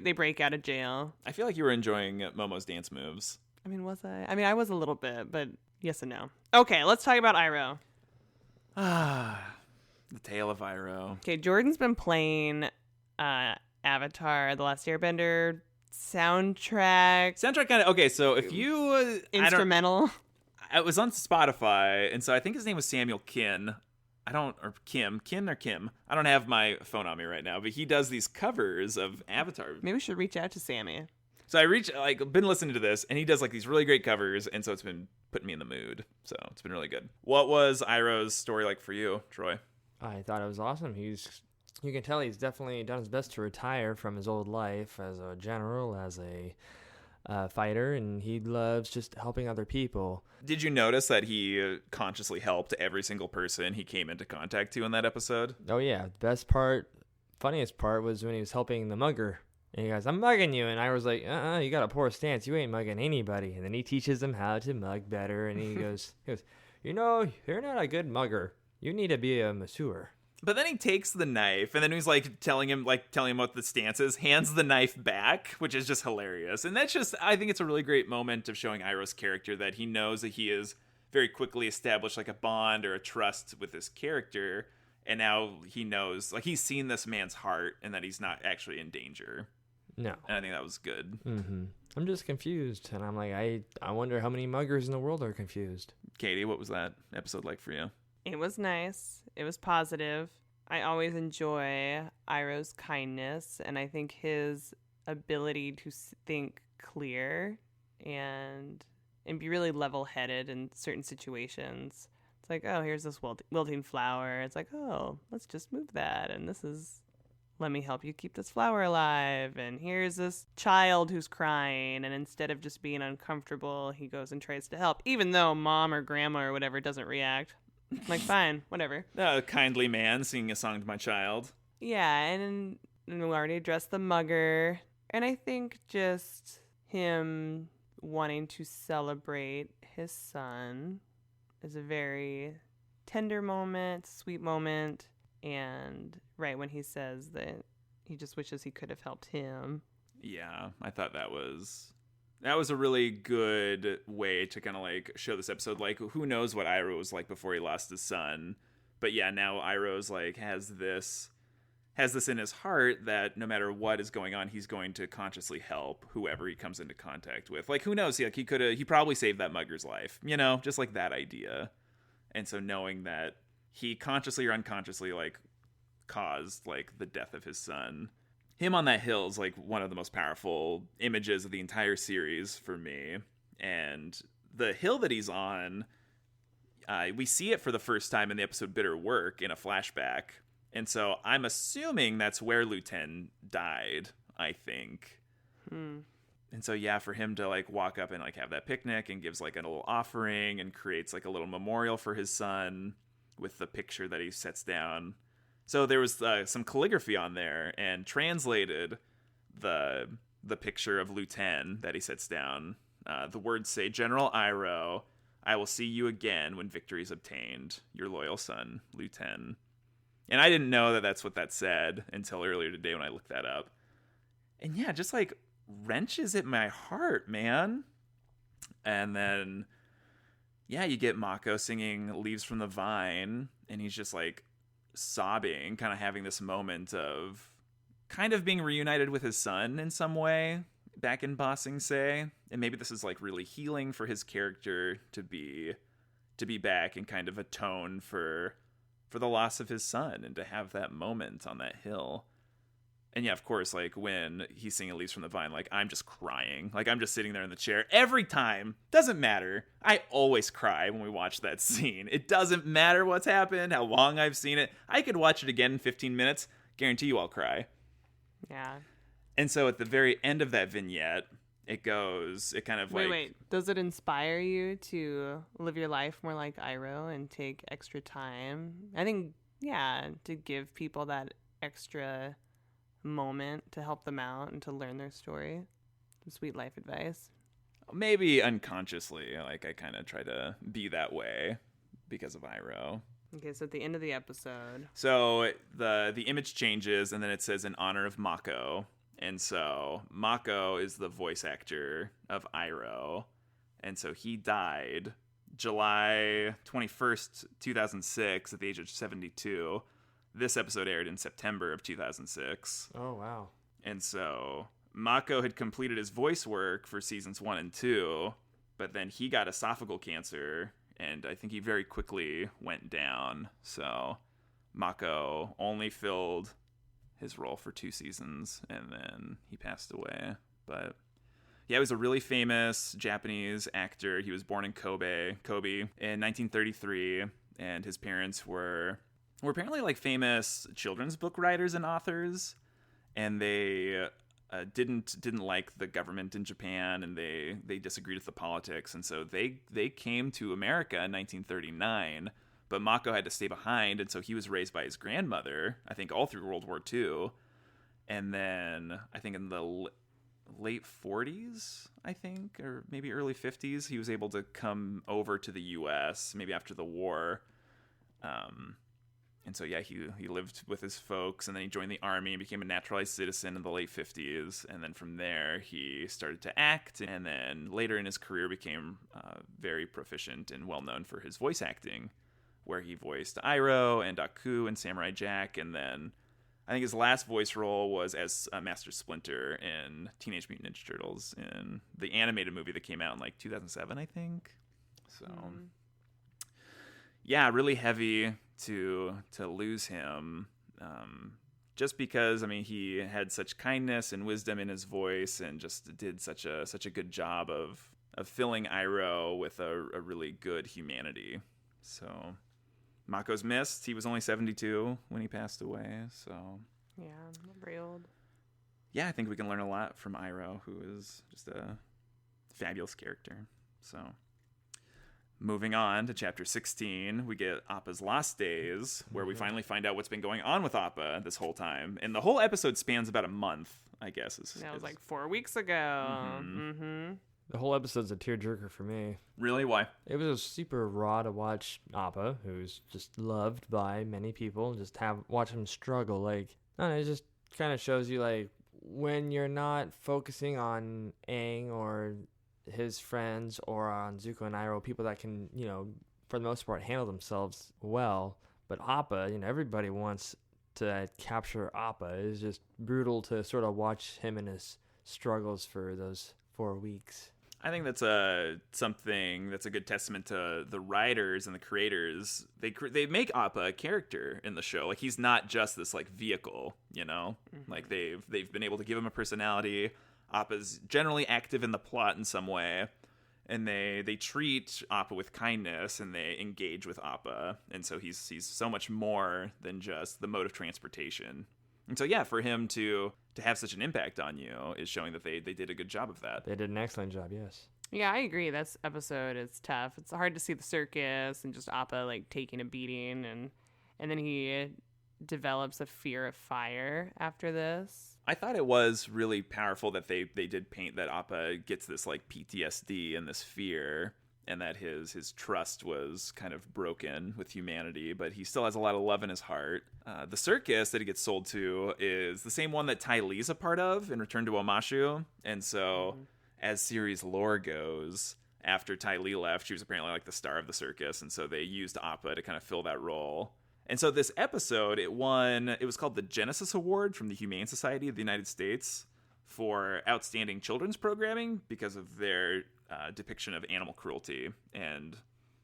They break out of jail. I feel like you were enjoying Momo's dance moves. I mean, was I? I mean, I was a little bit, but yes and no. Okay, let's talk about Iroh. The tale of Iroh. Okay, Jordan's been playing Avatar: The Last Airbender soundtrack. Soundtrack kind of okay. So if you instrumental, it was on Spotify, and so I think his name was Samuel Kin. Kim. I don't have my phone on me right now, but he does these covers of Avatar. Maybe we should reach out to Sammy. So been listening to this, and he does like these really great covers, and so it's been putting me in the mood. So it's been really good. What was Iroh's story like for you, Troy? I thought it was awesome. You can tell he's definitely done his best to retire from his old life as a general, as a fighter, and he loves just helping other people. Did you notice that he consciously helped every single person he came into contact to in that episode? Oh yeah, funniest part was when he was helping the mugger. And he goes, I'm mugging you. And I was like, you got a poor stance. You ain't mugging anybody. And then he teaches him how to mug better. And he goes, you know, you're not a good mugger. You need to be a masseur. But then he takes the knife, and then he's like telling him what the stance is, hands the knife back, which is just hilarious. And that's just, I think it's a really great moment of showing Iroh's character, that he knows that he is very quickly established like a bond or a trust with this character, and now he knows, like, he's seen this man's heart and that he's not actually in danger. No. And I think that was good. Mm-hmm. I'm just confused, and I'm like, I wonder how many muggers in the world are confused. Katie, what was that episode like for you? It was nice. It was positive. I always enjoy Iroh's kindness, and I think his ability to think clear and be really level-headed in certain situations. It's like, oh, here's this wilting flower. It's like, oh, let's just move that. And this is, let me help you keep this flower alive. And here's this child who's crying. And instead of just being uncomfortable, he goes and tries to help, even though mom or grandma or whatever doesn't react. Like, fine, whatever. A kindly man singing a song to my child. Yeah, and we already addressed the mugger. And I think just him wanting to celebrate his son is a very tender moment, sweet moment. And right when he says that he just wishes he could have helped him. Yeah, I thought that was a really good way to kind of like show this episode. Like, who knows what Iroh was like before he lost his son, but yeah, now Iroh's like has this in his heart that no matter what is going on, he's going to consciously help whoever he comes into contact with. Like, who knows? Like, he probably saved that mugger's life, you know, just like that idea. And so knowing that he consciously or unconsciously like caused like the death of his son. Him on that hill is like one of the most powerful images of the entire series for me. And the hill that he's on, we see it for the first time in the episode Bitter Work in a flashback. And so I'm assuming that's where Luten died, I think. And so, yeah, for him to like walk up and like have that picnic and gives like a little offering and creates like a little memorial for his son with the picture that he sets down. So there was some calligraphy on there, and translated the picture of Luten that he sets down. The words say, "General Iroh, I will see you again when victory is obtained. Your loyal son, Luten." And I didn't know that that's what that said until earlier today when I looked that up. And yeah, just like wrenches at my heart, man. And then, yeah, you get Mako singing "Leaves from the Vine," and he's just like sobbing, kind of having this moment of kind of being reunited with his son in some way back in Ba Sing Se. And maybe this is like really healing for his character to be back and kind of atone for the loss of his son and to have that moment on that hill. And yeah, of course, like when he's singing "Leaves from the Vine," like I'm just crying. Like I'm just sitting there in the chair every time. Doesn't matter. I always cry when we watch that scene. It doesn't matter what's happened, how long I've seen it. I could watch it again in 15 minutes. Guarantee you I'll cry. Yeah. And so at the very end of that vignette, it kind of like... Wait. Does it inspire you to live your life more like Iroh and take extra time? I think, yeah, to give people that extra moment to help them out and to learn their story. Some sweet life advice. Maybe unconsciously, like I kind of try to be that way because of Iroh. Okay, so at the end of the episode, so the image changes and then it says "in honor of Mako," and so Mako is the voice actor of Iroh, and so he died July 21st, 2006 at the age of 72. This episode aired in September of 2006. Oh, wow. And so Mako had completed his voice work for seasons 1 and 2, but then he got esophageal cancer, and I think he very quickly went down. So Mako only filled his role for 2 seasons, and then he passed away. But yeah, he was a really famous Japanese actor. He was born in Kobe in 1933, and his parents were apparently like famous children's book writers and authors, and they didn't like the government in Japan, and they disagreed with the politics, and so they came to America in 1939. But Mako had to stay behind, and so he was raised by his grandmother, I think all through World War II. And then I think in the late 40s, I think, or maybe early 50s, he was able to come over to the U.S., maybe after the war. And so, yeah, he lived with his folks, and then he joined the army and became a naturalized citizen in the late 50s. And then from there, he started to act, and then later in his career became very proficient and well-known for his voice acting, where he voiced Iroh and Aku and Samurai Jack. And then I think his last voice role was as Master Splinter in Teenage Mutant Ninja Turtles in the animated movie that came out in like 2007, I think. So, yeah, really heavy to lose him. Just because, I mean, he had such kindness and wisdom in his voice and just did such a good job of filling Iroh with a really good humanity. So Mako's missed. He was only 72 when he passed away. So Yeah, very old. yeah, I think we can learn a lot from Iroh, who is just a fabulous character. So moving on to chapter 16, we get Appa's Lost Days, where we finally find out what's been going on with Appa this whole time. And the whole episode spans about a month, I guess. That was like 4 weeks ago. The whole episode's a tearjerker for me. Really? Why? It was super raw to watch Appa, who's just loved by many people, just watch him struggle. Like, I don't know, it just kind of shows you, like, when you're not focusing on Aang or his friends or on Zuko and Iroh, people that can, for the most part, handle themselves well. But Appa, everybody wants to capture Appa. It's just brutal to sort of watch him in his struggles for those 4 weeks. I think that's something that's a good testament to the writers and the creators. They make Appa a character in the show. Like, he's not just this like vehicle, Like they've been able to give him a personality. Appa's generally active in the plot in some way, and they treat Appa with kindness and they engage with Appa, and so he's so much more than just the mode of transportation. And so, yeah, for him to have such an impact on you is showing that they did a good job of that. They did an excellent job, yes. Yeah, I agree. This episode is tough. It's hard to see the circus and just Appa like taking a beating, and then he develops a fear of fire after this. I thought it was really powerful that they did paint that Appa gets this like PTSD and this fear, and that his trust was kind of broken with humanity, but he still has a lot of love in his heart. The circus that he gets sold to is the same one that Ty Lee's a part of in Return to Omashu, and so as series lore goes, after Ty Lee left, she was apparently like the star of the circus, and so they used Appa to kind of fill that role. And so this episode, it was called the Genesis Award from the Humane Society of the United States for outstanding children's programming because of their depiction of animal cruelty, and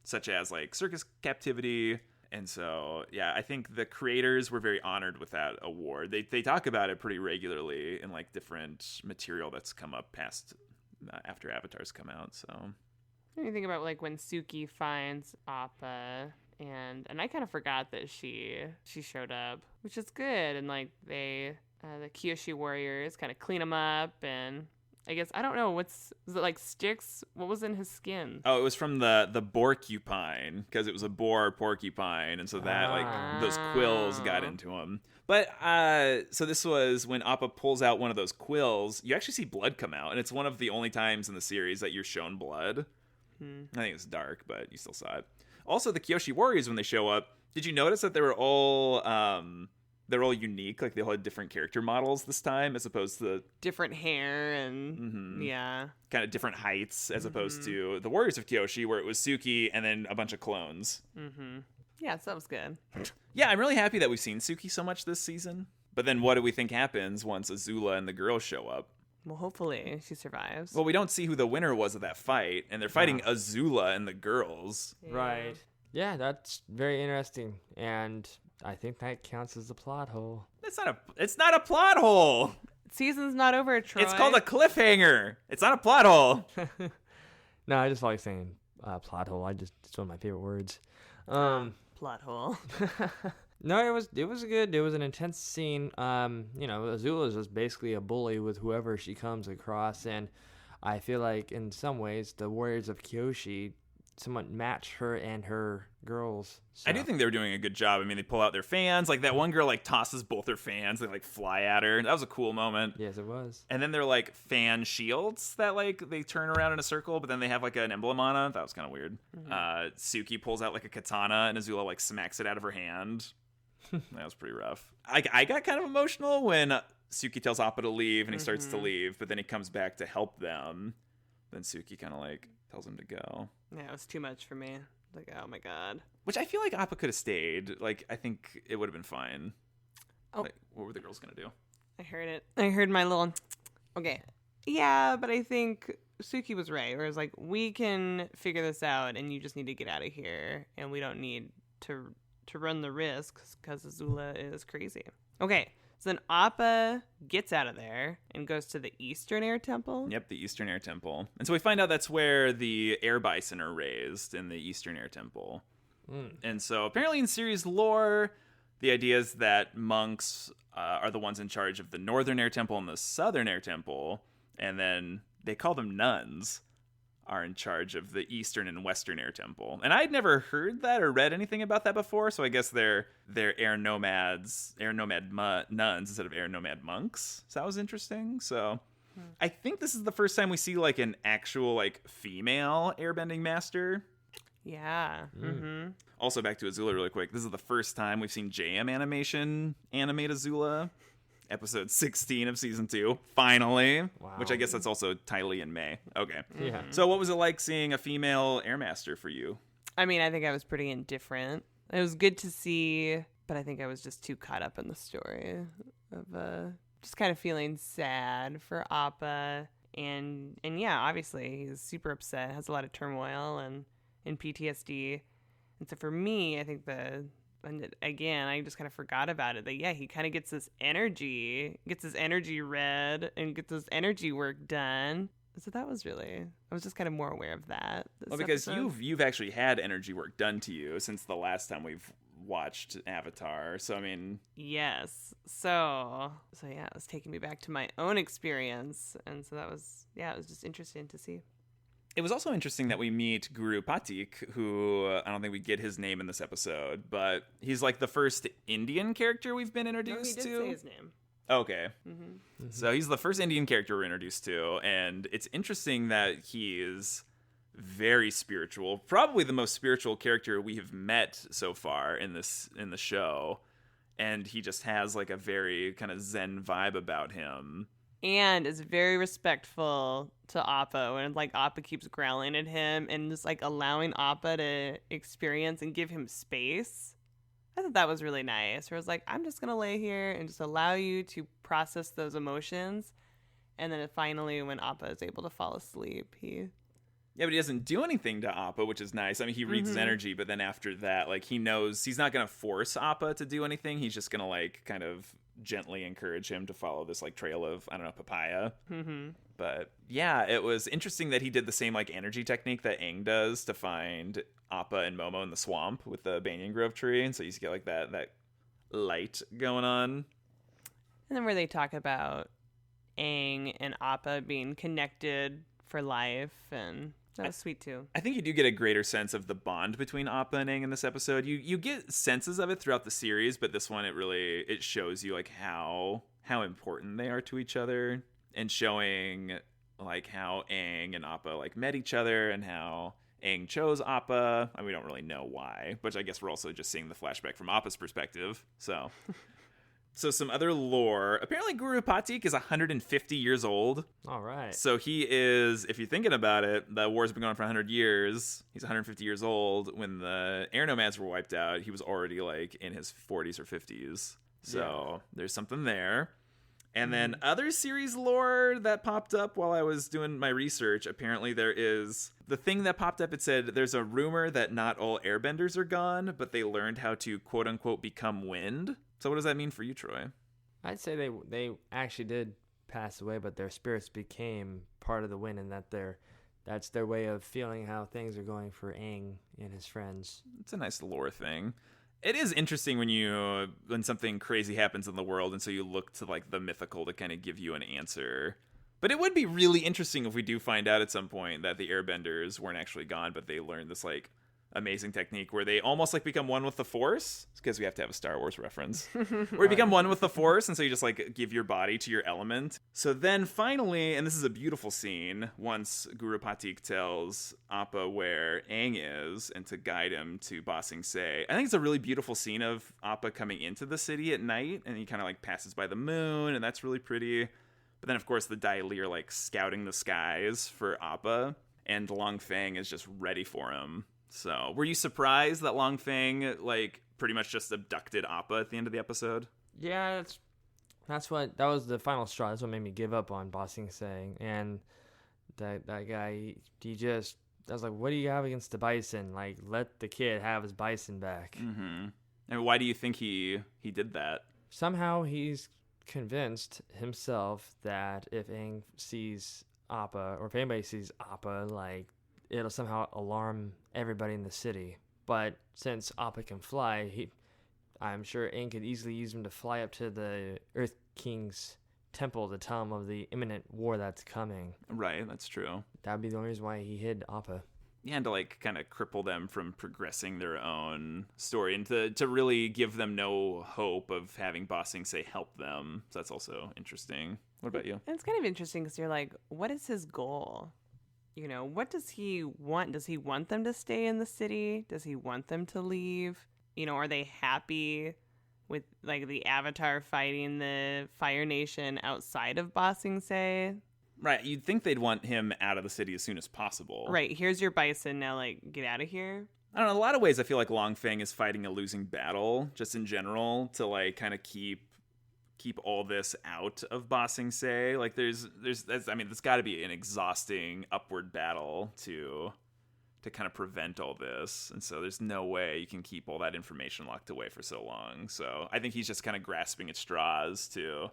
such as like circus captivity. And so, yeah, I think the creators were very honored with that award. They talk about it pretty regularly in like different material that's come up past after Avatar's come out. So What do you think about like when Suki finds Appa? And I kind of forgot that she showed up, which is good. And like the Kyoshi warriors kind of clean him up, and I guess I don't know was it like sticks? What was in his skin? it was from the porcupine, because it was a boar porcupine, and so that like those quills got into him. But so this was when Appa pulls out one of those quills. You actually see blood come out, and it's one of the only times in the series that you're shown blood. I think it's dark, but you still saw it. Also, the Kyoshi warriors, when they show up, did you notice that they're all unique? Like, they all had different character models this time, as opposed to Different hair and yeah, kind of different heights, as opposed to the Warriors of Kyoshi, where it was Suki and then a bunch of clones. Yeah, so that was good. Yeah, I'm really happy that we've seen Suki so much this season. But then what do we think happens once Azula and the girls show up? Well, hopefully she survives. Well, we don't see who the winner was of that fight, and they're fighting Azula and the girls. Yeah. Right. Yeah, that's very interesting, and I think that counts as a plot hole. It's not a plot hole. Season's not over, Troy. It's called a cliffhanger. It's not a plot hole. No, I just like saying plot hole. It's one of my favorite words. Plot hole. No, it was good. It was an intense scene. Azula is just basically a bully with whoever she comes across, and I feel like in some ways the Warriors of Kyoshi somewhat match her and her girls. So. I do think they were doing a good job. I mean, they pull out their fans. Like, that one girl, like, tosses both her fans. They, like, fly at her. That was a cool moment. Yes, it was. And then they're, like, fan shields that, like, they turn around in a circle, but then they have, like, an emblem on it. That was kind of weird. Suki pulls out, like, a katana, and Azula, like, smacks it out of her hand. That was pretty rough. I got kind of emotional when Suki tells Appa to leave and he starts to leave, but then he comes back to help them. Then Suki kind of like tells him to go. Yeah, it was too much for me. Like, oh my god. Which I feel like Appa could have stayed. Like, I think it would have been fine. Oh. Like, what were the girls going to do? I heard it. I heard my little... Okay. Yeah, but I think Suki was right. Where it's like, we can figure this out and you just need to get out of here. And we don't need to run the risks because Azula is crazy. Okay. So then Appa gets out of there and goes to the Eastern Air Temple. Yep, the Eastern Air Temple. And so we find out that's where the air bison are raised, in the Eastern Air Temple. And so apparently in series lore, the idea is that monks are the ones in charge of the Northern Air Temple and the Southern Air Temple. And then they call them nuns, are in charge of the Eastern and Western Air Temple. And I'd never heard that or read anything about that before, so I guess they're air nomads, nuns instead of air nomad monks. So that was interesting. So I think this is the first time we see like an actual like female airbending master. Yeah. Mm-hmm. Also back to Azula really quick. This is the first time we've seen JM Animation animate Azula. Episode 16 of season 2, finally. Wow. Which I guess that's also Ty Lee and May. Okay. Yeah. So what was it like seeing a female airmaster for you? I mean, I think I was pretty indifferent. It was good to see, but I think I was just too caught up in the story of just kind of feeling sad for Appa. And yeah, obviously he's super upset, has a lot of turmoil and PTSD. And so for me, I think and again, I just kind of forgot about it. That, yeah, he kind of gets his energy read and gets his energy work done. So that was I was just kind of more aware of that. Well, because you've actually had energy work done to you since the last time we've watched Avatar. So, I mean... Yes. So yeah, it was taking me back to my own experience. And so that was, it was just interesting to see. It was also interesting that we meet Guru Patik, who I don't think we get his name in this episode, but he's like the first Indian character we've been introduced to. to. He did say his name. Okay. So he's the first Indian character we're introduced to, and it's interesting that he is very spiritual, probably the most spiritual character we have met so far in the show, and he just has like a very kind of Zen vibe about him. And is very respectful to Appa when like Appa keeps growling at him and just like allowing Appa to experience and give him space. I thought that was really nice. Where it was like, I'm just gonna lay here and just allow you to process those emotions. And then finally, when Appa is able to fall asleep, Yeah, but he doesn't do anything to Appa, which is nice. I mean, he reads his energy, but then after that, like, he knows he's not going to force Appa to do anything. He's just going to, like, kind of gently encourage him to follow this, like, trail of, I don't know, papaya. But, yeah, it was interesting that he did the same, like, energy technique that Aang does to find Appa and Momo in the swamp with the banyan grove tree. And so you just get, like, that light going on. And then where they talk about Aang and Appa being connected for life, and that was sweet too. I think you do get a greater sense of the bond between Appa and Aang in this episode. You get senses of it throughout the series, but this one it shows you like how important they are to each other, and showing like how Aang and Appa like met each other and how Aang chose Appa. I mean, we don't really know why, but I guess we're also just seeing the flashback from Appa's perspective. So some other lore. Apparently Guru Patik is 150 years old. All right. So he is, if you're thinking about it, the war's been going on for 100 years. He's 150 years old. When the air nomads were wiped out, he was already like in his 40s or 50s. So there's something there. And then other series lore that popped up while I was doing my research. Apparently there is the thing that popped up. It said there's a rumor that not all airbenders are gone, but they learned how to quote unquote become wind. So what does that mean for you, Troy? I'd say they actually did pass away, but their spirits became part of the wind, and that's their way of feeling how things are going for Aang and his friends. It's a nice lore thing. It is interesting when something crazy happens in the world, and so you look to like the mythical to kind of give you an answer. But it would be really interesting if we do find out at some point that the airbenders weren't actually gone, but they learned this like amazing technique where they almost like become one with the Force. It's because we have to have a Star Wars reference. Where you become one with the Force, and so you just like give your body to your element. So then finally, and this is a beautiful scene, once Guru Patik tells Appa where Aang is and to guide him to Ba Sing Se. I think it's a really beautiful scene of Appa coming into the city at night, and he kind of like passes by the moon, and that's really pretty. But then of course the Dai Li are like scouting the skies for Appa, and Long Feng is just ready for him. So, were you surprised that Long Feng, like, pretty much just abducted Appa at the end of the episode? Yeah, that was the final straw. That's what made me give up on Ba Sing Se. And that guy, I was like, what do you have against the bison? Like, let the kid have his bison back. Mm-hmm. And why do you think he did that? Somehow he's convinced himself that if Aang sees Appa, or if anybody sees Appa, like, it'll somehow alarm everybody in the city. But since Appa can fly, I'm sure Aang could easily use him to fly up to the Earth King's temple to tell him of the imminent war that's coming. Right, that's true. That would be the only reason why he hid Appa. Yeah, and to like kind of cripple them from progressing their own story, and to really give them no hope of having Ba Sing Se help them. So that's also interesting. What about you? And it's kind of interesting because you're like, what is his goal? You know, what does he want? Does he want them to stay in the city? Does he want them to leave? You know, are they happy with, like, the Avatar fighting the Fire Nation outside of Ba Sing Se? Right, you'd think they'd want him out of the city as soon as possible. Right, here's your bison, now, like, get out of here. I don't know, in a lot of ways I feel like Long Feng is fighting a losing battle, just in general, to, like, kind of keep all this out of Ba Sing Se. Like, there's got to be an exhausting upward battle to kind of prevent all this. And so there's no way you can keep all that information locked away for so long. So I think he's just kind of grasping at straws to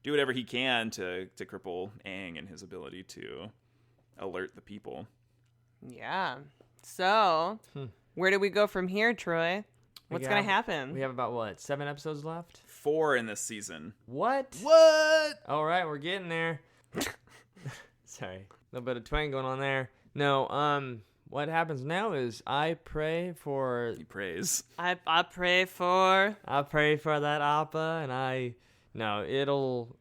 do whatever he can to cripple Aang and his ability to alert the people. Yeah. So, where do we go from here, Troy? What's going to happen? We have about, 7 episodes left? 4 in this season. What? What? All right, we're getting there. Sorry. A little bit of twang going on there. No, what happens now is I pray for... He prays. I pray for... I pray for that Appa, and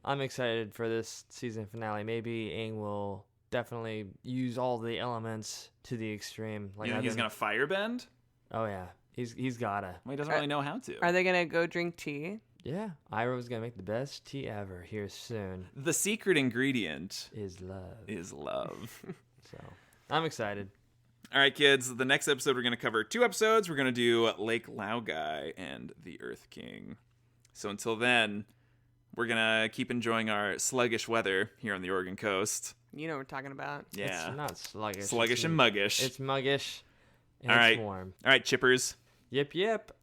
I'm excited for this season finale. Maybe Aang will definitely use all the elements to the extreme. Like, you think he's going to firebend? Oh, yeah. He's gotta. Well, he doesn't really know how to. Are they going to go drink tea? Yeah. Iroh's going to make the best tea ever here soon. The secret ingredient is love. So, I'm excited. All right, kids. The next episode, we're going to cover 2 episodes. We're going to do Lake Laogai and the Earth King. So until then, we're going to keep enjoying our sluggish weather here on the Oregon coast. You know what we're talking about. Yeah. It's not sluggish. Sluggish and muggish. It's muggish. And All it's right. warm. All right, chippers. Yip, yip.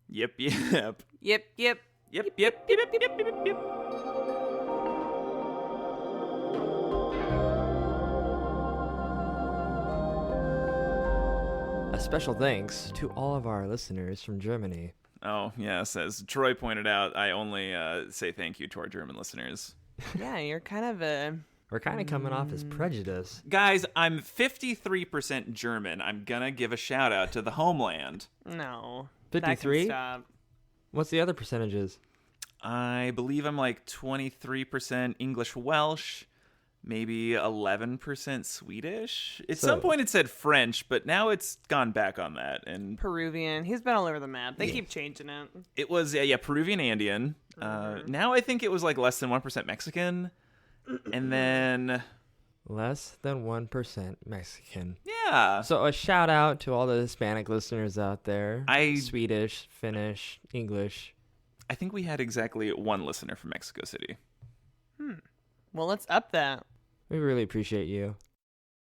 Yip, yip. Yip, yip. Yip, yip, yip, yip, yip, yip, yip. A special thanks to all of our listeners from Germany. Oh, yes. As Troy pointed out, I only say thank you to our German listeners. Yeah, you're kind of a... We're kind of coming off as prejudice. Guys, I'm 53% German. I'm going to give a shout out to the homeland. No. 53? Stop. What's the other percentages? I believe I'm like 23% English Welsh, maybe 11% Swedish. At some point it said French, but now it's gone back on that. And Peruvian. He's been all over the map. They keep changing it. it was, Peruvian Andean. Now I think it was like less than 1% Mexican. And then... Less than 1% Mexican. Yeah. So a shout out to all the Hispanic listeners out there. Swedish, Finnish, English. I think we had exactly 1 listener from Mexico City. Well, let's up that. We really appreciate you.